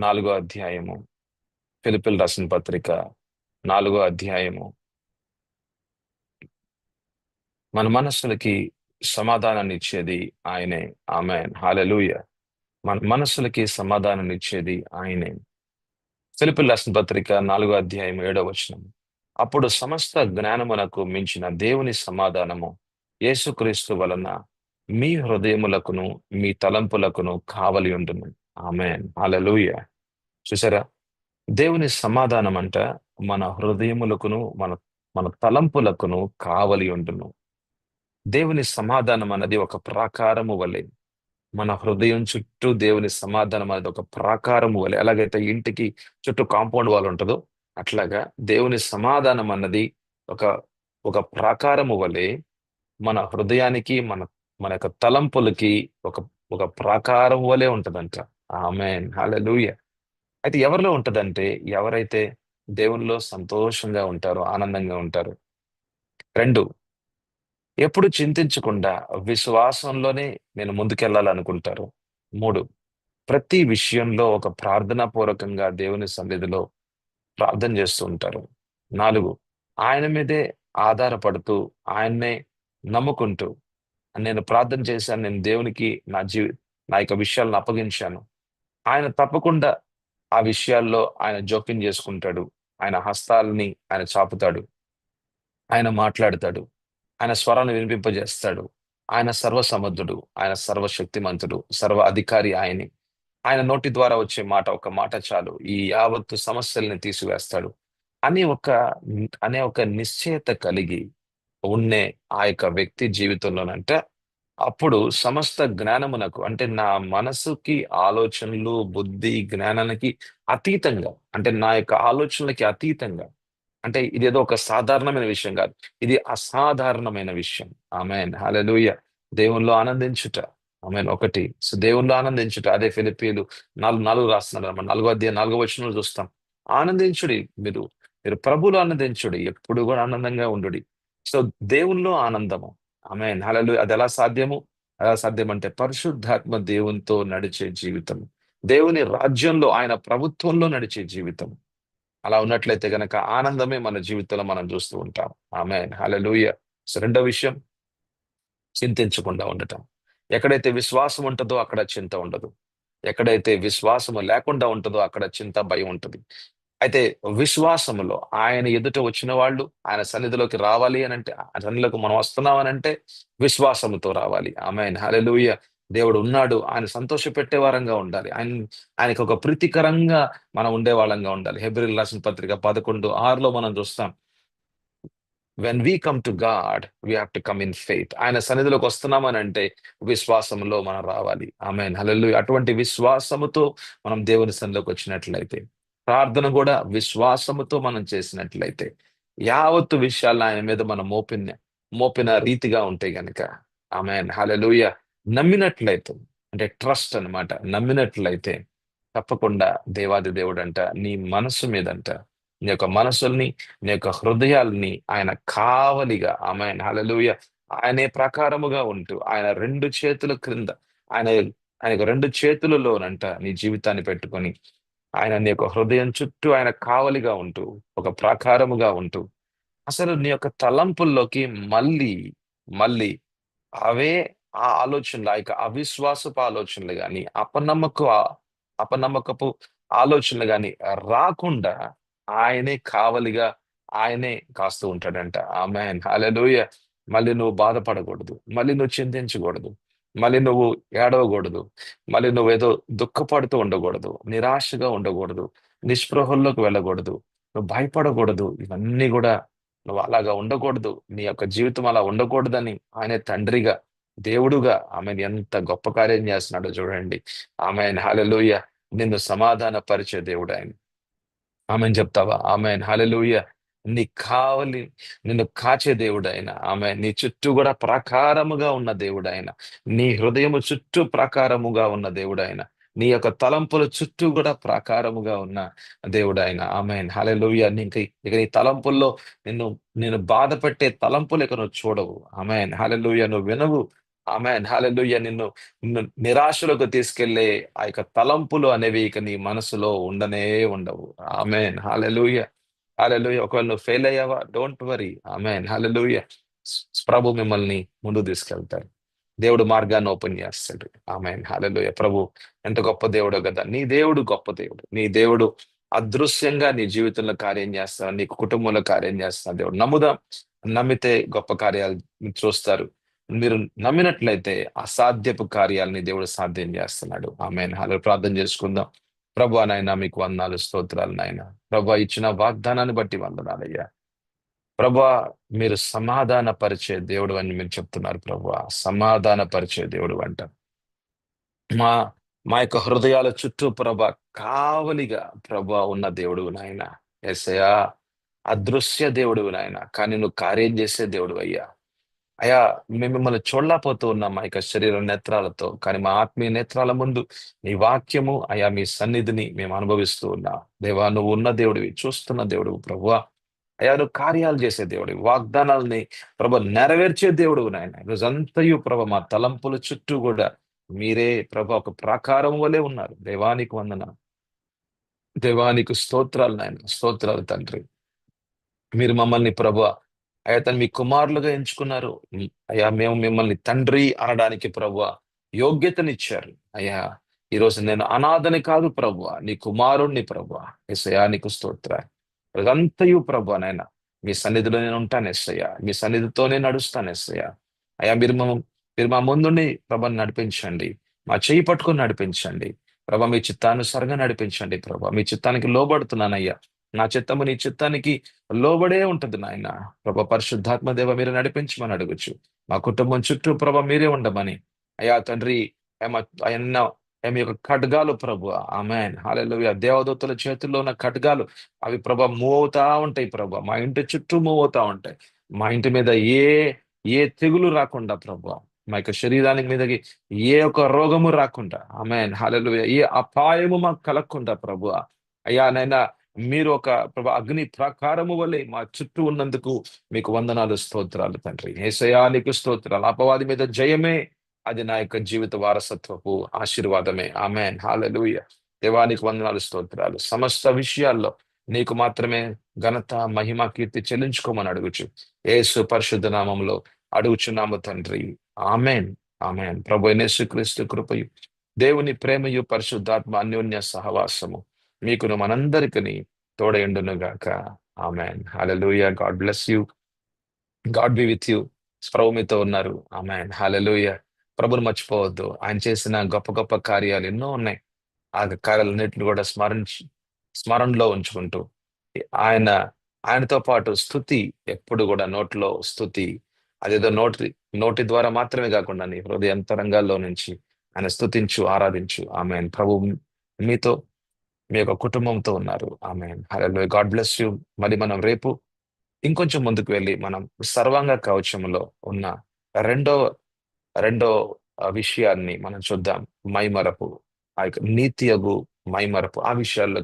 4వ అధ్యాయము. ఫిలిప్పీయులు రాసిన పత్రిక 4వ అధ్యాయము. మన మనస్సులకి సమాధానాన్ని ఇచ్చేది ఆయనే. ఆమేన్, హల్లెలూయా. మన మనస్సులకి సమాధానాన్ని ఇచ్చేది ఆయనే. ఫిలిప్పీయులు రాసిన పత్రిక 4వ అధ్యాయం 7వ వచనం. అప్పుడు సమస్త జ్ఞానమునకు మించిన దేవుని సమాధానము యేసుక్రీస్తు వలన మీ హృదయములకును మీ తలంపులకును కావలి ఉండును. ఆమేన్, హల్లెలూయా. చూసారా, దేవుని సమాధానం అంట మన హృదయములకును మన మన తలంపులకును కావలి ఉండును. దేవుని సమాధానం అన్నది ఒక ప్రాకారము వలె, మన హృదయం చుట్టూ దేవుని సమాధానం అనేది ఒక ప్రాకారము వలె. ఎలాగైతే ఇంటికి చుట్టూ కాంపౌండ్ వాల్ ఉంటుందో అట్లాగా దేవుని సమాధానం అన్నది ఒక ఒక ప్రాకారము వలె మన హృదయానికి, మన మన యొక్క తలంపులకి ఒక ఒక ప్రాకారం వలె ఉంటదంట. ఆమేన్, హల్లెలూయా. అయితే ఎవరిలో ఉంటదంటే, ఎవరైతే దేవునిలో సంతోషంగా ఉంటారో, ఆనందంగా ఉంటారో. 2, ఎప్పుడు చింతించకుండా విశ్వాసంలోనే నేను ముందుకెళ్ళాలనుకుంటారు. 3, ప్రతి విషయంలో ఒక ప్రార్థనా పూర్వకంగా దేవుని సన్నిధిలో ప్రార్థన చేస్తూ ఉంటారు. 4, ఆయన మీదే ఆధారపడుతూ, ఆయన్నే నమ్ముకుంటూ, నేను ప్రార్థన చేశాను, నేను దేవునికి నా యొక్క విషయాలను అప్పగించాను. ఆయన తప్పకుండా ఆ విషయాల్లో ఆయన జోక్యం చేసుకుంటాడు. ఆయన హస్తాల్ని ఆయన చాపుతాడు. ఆయన మాట్లాడతాడు. ఆయన స్వరాన్ని వినిపింపజేస్తాడు. ఆయన సర్వసమర్థుడు. ఆయన సర్వశక్తిమంతుడు. సర్వ అధికారి ఆయనే. ఆయన నోటి ద్వారా వచ్చే మాట, ఒక మాట చాలు ఈ యావత్తు సమస్యల్ని తీసివేస్తాడు అని అనే ఒక నిశ్చయత కలిగి ఉండే ఆ యొక్క వ్యక్తి జీవితంలోనంట అప్పుడు సమస్త జ్ఞానమునకు, అంటే నా మనసుకి, ఆలోచనలు, బుద్ధి, జ్ఞానానికి అతీతంగా, అంటే నా యొక్క ఆలోచనలకి అతీతంగా, అంటే ఇదేదో ఒక సాధారణమైన విషయం కాదు. ఇది అసాధారణమైన విషయం. ఆమేన్ హల్లెలూయా. దేవునిలో ఆనందించుట. ఆమేన్. ఒకటి సో దేవునిలో ఆనందించుట. అదే ఫిలిప్పీయులు 4:4 రాస్తున్నాడు అన్నమాట. 4వ అధ్యాయం 4వ వచనంలో చూస్తాం. ఆనందించుడి, మీరు మీరు ప్రభువులో ఆనందించుడి, ఎప్పుడు కూడా ఆనందంగా ఉండుడి. సో దేవునిలో ఆనందము. ఆమేన్ హల్లెలూయా. అది ఎలా సాధ్యము? ఎలా సాధ్యం అంటే పరిశుద్ధాత్మ దేవునితో నడిచే జీవితం, దేవుని రాజ్యంలో ఆయన ప్రభుత్వంలో నడిచే జీవితం. అలా ఉన్నట్లయితే గనక ఆనందమే మన జీవితంలో మనం చూస్తూ ఉంటాం. ఆమేన్ హల్లెలూయా. సో రెండో విషయం, చింతించకుండా ఉండటం. ఎక్కడైతే విశ్వాసం ఉంటుందో అక్కడ చింత ఉండదు. ఎక్కడైతే విశ్వాసము లేకుండా ఉంటుందో అక్కడ చింత, భయం ఉంటుంది. అయితే విశ్వాసములో ఆయన ఎదుట వచ్చిన వాళ్ళు ఆయన సన్నిధిలోకి రావాలి అని అంటే, ఆ సన్నిధిలోకి మనం వస్తున్నాం అని అంటే విశ్వాసముతో రావాలి. ఆమేన్ హల్లెలూయా. దేవుడు ఉన్నాడు, ఆయన సంతోషపెట్టే వారంగా ఉండాలి. ఆయనకు ఒక ప్రీతికరంగా మనం ఉండే వాళ్ళంగా ఉండాలి. హెబ్రీయులకు రాసిన పత్రిక 11:6లో మనం చూస్తాం. When we come to God we have to come in faith. ఆయన సన్నిధిలోకి వస్తున్నామని అంటే విశ్వాసంలో మనం రావాలి. ఆమేన్ హల్లెలూయా. అటువంటి విశ్వాసముతో మనం దేవుని సన్నిధిలోకి వచ్చినట్లయితే, ప్రార్థన కూడా విశ్వాసముతో మనం చేసినట్లయితే, యావత్తు విషయాలను ఆయన మీద మనం మోపిన రీతిగా ఉంటే గనక, ఆమేన్ హల్లెలూయా, నమ్మినట్లయితే, అంటే ట్రస్ట్ అన్నమాట. నమ్మినట్లయితే తప్పకుండా దేవాది దేవుడంట నీ మనస్సు మీదంట, నీ యొక్క మనసుల్ని, నీ యొక్క హృదయాల్ని ఆయన కావలిగా, ఆమేన్ హల్లెలూయా, ఆయనే ప్రకారముగా ఉంటూ ఆయన రెండు చేతుల క్రింద, ఆయన ఆయనకు రెండు చేతులలోనంట నీ జీవితాన్ని పెట్టుకొని, ఆయన నీ యొక్క హృదయం చుట్టూ ఆయన కావలిగా ఉంటూ, ఒక ప్రాకారముగా ఉంటూ, అసలు నీ యొక్క తలంపుల్లోకి మళ్ళీ మళ్ళీ అవే ఆ ఆలోచనలు, ఆ యొక్క అవిశ్వాసపు ఆలోచనలు గాని, అపనమ్మకపు ఆలోచనలు గాని రాకుండా ఆయనే కావలిగా, ఆయనే కాస్తూ ఉంటాడంట. ఆమేన్ హల్లెలూయా. మళ్ళీ నువ్వు బాధపడకూడదు. మళ్ళీ నువ్వు చింతించకూడదు. మళ్ళీ నువ్వు ఏడవకూడదు. మళ్ళీ నువ్వేదో దుఃఖపడుతూ ఉండకూడదు. నిరాశగా ఉండకూడదు. నిస్పృహల్లోకి వెళ్ళకూడదు. నువ్వు భయపడకూడదు. ఇవన్నీ గూడా నువ్వు అలాగా ఉండకూడదు. నీ యొక్క జీవితం అలా ఉండకూడదని ఆయనే తండ్రిగా, దేవుడుగా ఆమెను ఎంత గొప్ప కార్యం చేస్తున్నాడో చూడండి. ఆమేన్ హల్లెలూయా. నిన్ను సమాధాన పరిచే దేవుడాయన. ఆమెన్ చెప్తావా? ఆమేన్ హల్లెలూయా. నీ కావలి, నిన్ను కాచే దేవుడాయన. ఆమేన్. నీ చుట్టూ కూడా ప్రాకారముగా ఉన్న దేవుడాయన. నీ హృదయము చుట్టూ ప్రాకారముగా ఉన్న దేవుడాయన. నీ యొక్క తలంపుల చుట్టూ కూడా ప్రాకారముగా ఉన్న దేవుడాయన. ఆమేన్ హల్లెలూయా. ఇక నీ తలంపుల్లో నిన్ను నిన్ను బాధపెట్టే తలంపులు ఇక నువ్వు చూడవు. ఆమేన్ హల్లెలూయా. నువ్వు వినవు. ఆమేన్ హల్లెలూయా. నిన్ను నిన్ను నిరాశలోకి తీసుకెళ్లే ఆ యొక్క తలంపులు అనేవి ఇక నీ మనసులో ఉండనే ఉండవు. ఆమేన్ హల్లెలూయా. హల్లెలూయా. ఒకవేళ నువ్వు ఫెయిల్ అయ్యావా? Don't worry. ఆమేన్ హల్లెలూయా. ప్రభు మిమ్మల్ని ముందుకు తీసుకెళ్తారు. దేవుడు మార్గాన్ని ఓపెన్ చేస్తాడు. ఆమేన్ హల్లెలూయా. ప్రభు ఎంత గొప్ప దేవుడో కదా! నీ దేవుడు గొప్ప దేవుడు. నీ దేవుడు అదృశ్యంగా నీ జీవితంలో కార్యం చేస్తాడు. నీ కుటుంబంలో కార్యం చేస్తాడు దేవుడు. నమ్ముదాం. నమ్మితే గొప్ప కార్యాలు చూస్తారు. మీరు నమ్మినట్లయితే అసాధ్యపు కార్యాలని దేవుడు సాధ్యం చేస్తున్నాడు. ఆమేన్ హల్లెలూయా. ప్రార్థన చేసుకుందాం. ప్రభువా నాయనా మీకు వందనాలు, స్తోత్రాలు నాయనా. ప్రభువా ఇచ్చిన వాగ్దానాన్ని బట్టి వందనాలయ్యా. ప్రభువా మీరు సమాధాన పరిచే దేవుడు అని మీరు చెప్తున్నారు ప్రభువా. సమాధాన పరిచే దేవుడు అంట. మా మా యొక్క హృదయాల చుట్టూ ప్రభా కావలిగా ప్రభా ఉన్న దేవుడు నాయన. యేసయ్యా అదృశ్య దేవుడు నాయన. కానీ నువ్వు కార్యం చేసే దేవుడు అయ్యా. అయ్యా మేము మిమ్మల్ని చూడలేకపోతూ ఉన్నాం మా యొక్క శరీర నేత్రాలతో. కానీ మా ఆత్మీయ నేత్రాల ముందు నీ వాక్యము అయ్యా మీ సన్నిధిని మేము అనుభవిస్తూ ఉన్నాం. దేవా నువ్వు ఉన్న దేవుడివి, చూస్తున్న దేవుడు ప్రభువా. అయ్యా నువ్వు కార్యాలు చేసే దేవుడివి, వాగ్దానాల్ని ప్రభ నెరవేర్చే దేవుడు నాయన. రోజంతయు ప్రభ మా తలంపుల చుట్టూ కూడా మీరే ప్రభ ఒక ప్రాకారం వలె ఉన్నారు. దేవానికి వందనాలు. దేవానికి స్తోత్రాలు నాయన. స్తోత్రాలు తండ్రి. మీరు మమ్మల్ని ప్రభువా అయ్యా తను మీ కుమారులుగా ఎంచుకున్నారు. అయ్యా మేము మిమ్మల్ని తండ్రి అనడానికి ప్రభువా యోగ్యతనిచ్చారు. అయ్యా, ఈరోజు నేను అనాథని కాదు ప్రభువా, నీ కుమారుణ్ణి ప్రభువా. యేసయ్యా నీకు స్తోత్ర. అదంతయు ప్రభువా నాయన, మీ సన్నిధిలో నేను ఉంటాను యేసయ్యా, మీ సన్నిధితోనే నడుస్తాను యేసయ్యా. అయ్యా, మీరు మా ముందుండి ప్రభాని నడిపించండి, మా చేయి పట్టుకొని నడిపించండి ప్రభా, మీ చిత్తానుసారంగా నడిపించండి ప్రభా. మీ చిత్తానికి లోబడుతున్నానయ్యా. నా చిత్తము నీ చిత్తానికి లోబడే ఉంటది నాయన. ప్రభా, పరిశుద్ధాత్మ దేవ మీరు నడిపించమని అడుగుచు, మా కుటుంబం చుట్టూ ప్రభా మీరే ఉండమని. అయ్యా తండ్రి, ఏమ అయన్న ఏమి యొక్క ఖడ్గాలు ప్రభు, ఆమేన్ హల్లెలూయా, దేవదూతల చేతుల్లో ఉన్న ఖడ్గాలు అవి ప్రభా మూవ్ అవుతా ఉంటాయి ప్రభా, మా ఇంటి చుట్టూ మూవ్ అవుతా ఉంటాయి. మా ఇంటి మీద ఏ ఏ తెగులు రాకుండా ప్రభు, మా యొక్క శరీరానికి మీదకి ఏ ఒక్క రోగము రాకుండా, ఆమేన్ హల్లెలూయా, ఏ అపాయము మాకు కలగకుండా ప్రభు. అయ్యా నైనా, మీరు ఒక ప్రభు అగ్ని ప్రాకారము వలె మా చుట్టూ ఉన్నందుకు మీకు వందనాలు స్తోత్రాలు తండ్రి. యేసయ్యా నీకు స్తోత్రాలు. అపవాది మీద జయమే అది నా యొక్క జీవిత వారసత్వపు ఆశీర్వాదమే. ఆమేన్ హల్లెలూయా. దేవానికి వందనాలు స్తోత్రాలు. సమస్త విషయాల్లో నీకు మాత్రమే ఘనత మహిమ కీర్తి చెల్లించుకోమని అడుగుచు యేసు పరిశుద్ధ నామంలో అడుగుచున్నాము తండ్రి. ఆమేన్. ఆమేన్. ప్రభు అయిన యేసుక్రీస్తు కృపయు, దేవుని ప్రేమయు, పరిశుద్ధాత్మ అన్యోన్య సహవాసము మీకును మనందరికీ తోడయుండును గాక. ఆమేన్ హల్లెలూయా. God bless you. God be with you. ప్రభు మీతో ఉన్నారు. ఆమేన్ హల్లెలూయా. ప్రభుని మర్చిపోవద్దు. ఆయన చేసిన గొప్ప గొప్ప కార్యాలు ఎన్నో ఉన్నాయి. ఆ కార్యాలన్నిటిని కూడా స్మరణలో ఉంచుకుంటూ ఆయన ఆయనతో పాటు స్థుతి ఎప్పుడు కూడా నోట్లో స్థుతి, అదేదో నోటి ద్వారా మాత్రమే కాకుండా నీ హృదయంతరంగాల్లో నుంచి ఆయన స్థుతించు, ఆరాధించు. ఆమేన్. ప్రభు మీతో, మీ యొక్క కుటుంబంతో ఉన్నారు. ఆమేన్ హల్లెలూయా. God bless you. మరి మనం రేపు ఇంకొంచెం ముందుకు వెళ్ళి మనం సర్వాంగ కవచంలో ఉన్న రెండో రెండో విషయాన్ని మనం చూద్దాం. మైమరపు, ఆ యొక్క నీతి మైమరపు, ఆ విషయాల్లో